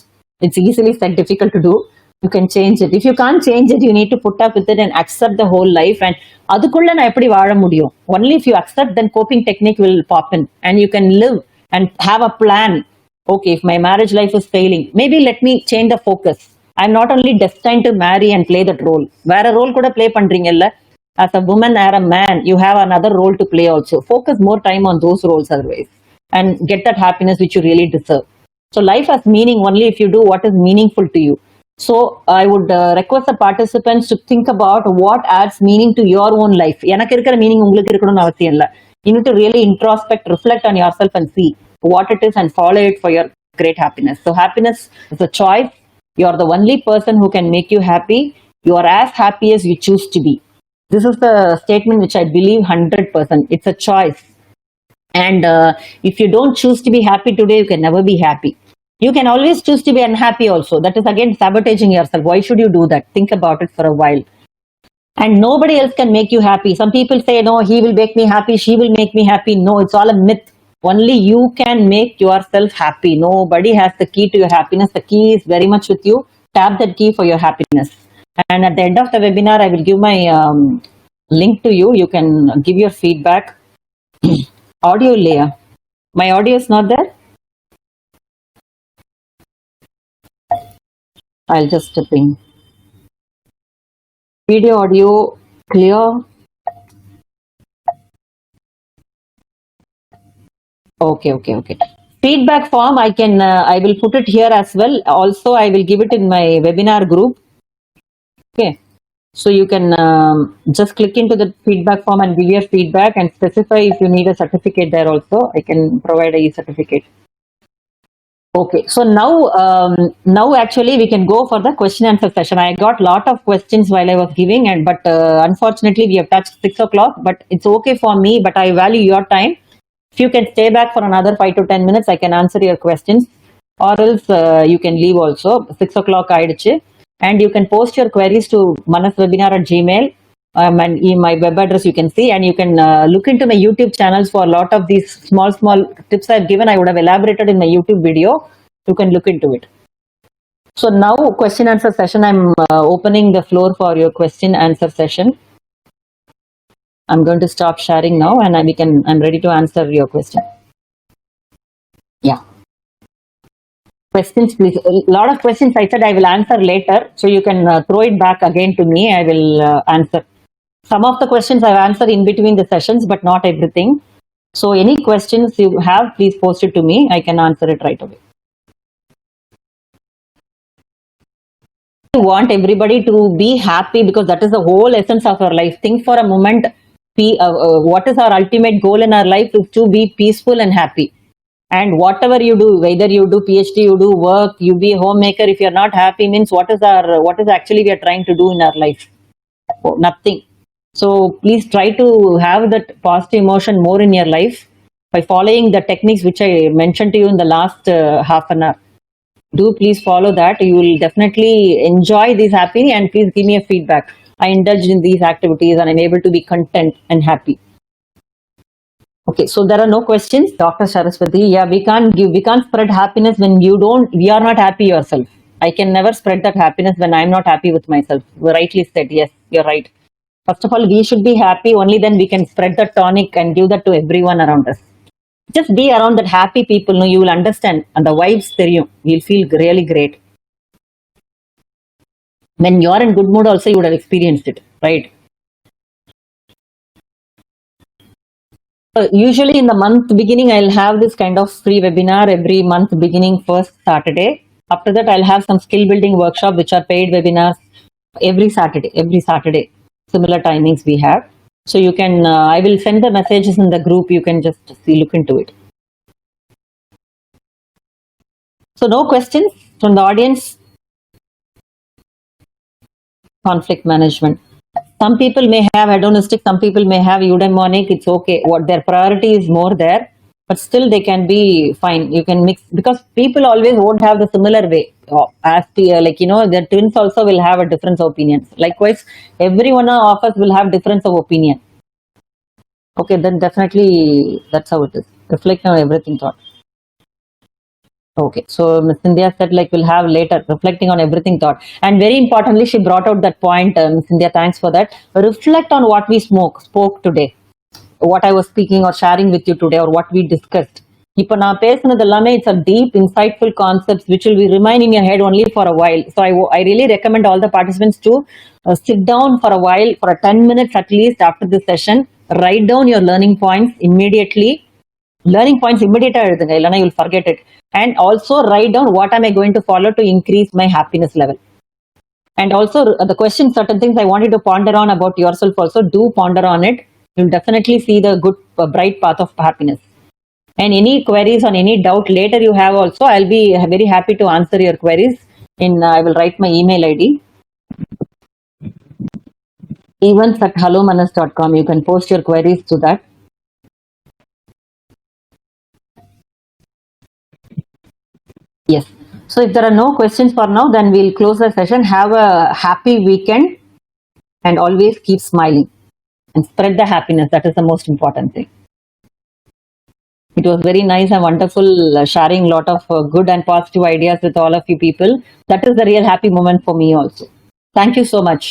it's easily said, difficult to do. You can change it. If you can't change it, you need to put up with it and accept the whole life. And அதுக்குள்ள நான் எப்படி வாழ முடியும்? Only if you accept, then coping technique will pop in, and you can live and have a plan. Okay, if my marriage life is failing, maybe let me change the focus. I'm not only destined to marry and play that role. வேற role கூட play பண்றீங்கல்ல. As a woman or a man, you have another role to play also. Focus more time on those roles otherwise, and get that happiness which you really deserve. So life has meaning only if you do what is meaningful to you. So I would request the participants to think about what adds meaning to your own life. எனக்கு இருக்கிற meaning உங்களுக்கு இருக்கணும்னு அவசியம் இல்லை. You need to really introspect, reflect on yourself and see what it is and follow it for your great happiness. So happiness is a choice. You are the only person who can make you happy. You are as happy as you choose to be. This is the statement which I believe 100%. It's a choice. And if you don't choose to be happy today, you can never be happy. You can always choose to be unhappy also. That is again sabotaging yourself. Why should you do that? Think about it for a while. And nobody else can make you happy. Some people say, no, he will make me happy, she will make me happy. No, it's all a myth. Only you can make yourself happy. Nobody has the key to your happiness. The key is very much with you. Tap that key for your happiness. And at the end of the webinar, I will give my link to you. You can give your feedback. Audio, Leah. My audio is not there? I'll just ping. Video, audio, clear? Okay. Feedback form, I will put it here as well. Also, I will give it in my webinar group. Okay. So you can just click into the feedback form and give your feedback, and specify if you need a certificate there also. I can provide a certificate. Okay, so now actually we can go for the question answer session. I got lot of questions while I was giving, but unfortunately we have touched 6 o'clock, but it's okay for me, but I value your time. If you can stay back for another 5 to 10 minutes, I can answer your questions, or else you can leave also. 6 o'clock ஆயிடுச்சு. And you can post your queries to manaswebinar@gmail. And in my web address you can see, and you can look into my YouTube channels for a lot of these small tips I've given. I would have elaborated in my YouTube video. You can look into it. So now question answer session, I'm opening the floor for your question answer session. I'm going to stop sharing now, and I'm ready to answer your question. Yeah. Questions, please. A lot of questions I said I will answer later. So you can throw it back again to me. I will answer. Some of the questions I've answered in between the sessions, but not everything. So any questions you have, please post it to me. I can answer it right away. I want everybody to be happy because that is the whole essence of our life. Think for a moment, what is our ultimate goal in our life is to be peaceful and happy. And whatever you do, whether you do PhD, you do work, you be a homemaker, if you're not happy, means what is actually we are trying to do in our life? Oh, nothing. So please try to have that positive emotion more in your life by following the techniques which I mentioned to you in the last half an hour. Do please follow that. You will definitely enjoy this happy, and please give me a feedback. I indulged in these activities and I'm able to be content and happy. Okay, so there are no questions, Dr. Saraswati. Yeah, we can't spread happiness when we are not happy yourself. I can never spread that happiness when I'm not happy with myself. You rightly said, yes, you're right. First of all, we should be happy, only then we can spread the tonic and give that to everyone around us. Just be around that happy people, no, you will understand, and the vibes theriyum. You'll feel really great. When you're in good mood also, you would have experienced it, right? Usually in the month beginning, I'll have this kind of free webinar every month beginning first Saturday. After that, I'll have some skill building workshop, which are paid webinars every Saturday, similar timings we have. So you can, I will send the messages in the group. You can just look into it. So no questions from the audience? Conflict management. Some people may have hedonistic, some people may have eudaimonic. It's okay. What their priority is more there, but still they can be fine. You can mix, because people always won't have the similar way. As to, like, the twins also will have a difference of opinions. Likewise, every one of us will have difference of opinion. Okay, then definitely that's how it is. Reflect on everything thought. Okay, so Ms. Cynthia said, like, we'll have later, reflecting on everything thought. And very importantly, she brought out that point, Ms. Cynthia, thanks for that. Reflect on what we spoke today, what I was speaking or sharing with you today, or what we discussed. இப்போ நான் பேசுனது எல்லாமே it's a deep, insightful concepts which will be remain in your head only for a while. So I really recommend all the participants to sit down for a while, for a 10 minutes at least after this session, write down your learning points immediately. Learning points immediately எழுதுங்க, இல்லைன்னா you'll forget it. And also write down what am I going to follow to increase my happiness level. And also the question, certain things I wanted to ponder on about yourself also, do ponder on it. You'll definitely see the good, bright path of happiness. And any queries on any doubt later you have also, I'll be very happy to answer your queries. I will write my email ID. events@hellomanas.com. You can post your queries to that. Yes. So if there are no questions for now, then we'll close the session. Have a happy weekend and always keep smiling and spread the happiness. That is the most important thing. It was very nice and wonderful sharing a lot of good and positive ideas with all of you people. That is the real happy moment for me also. Thank you so much.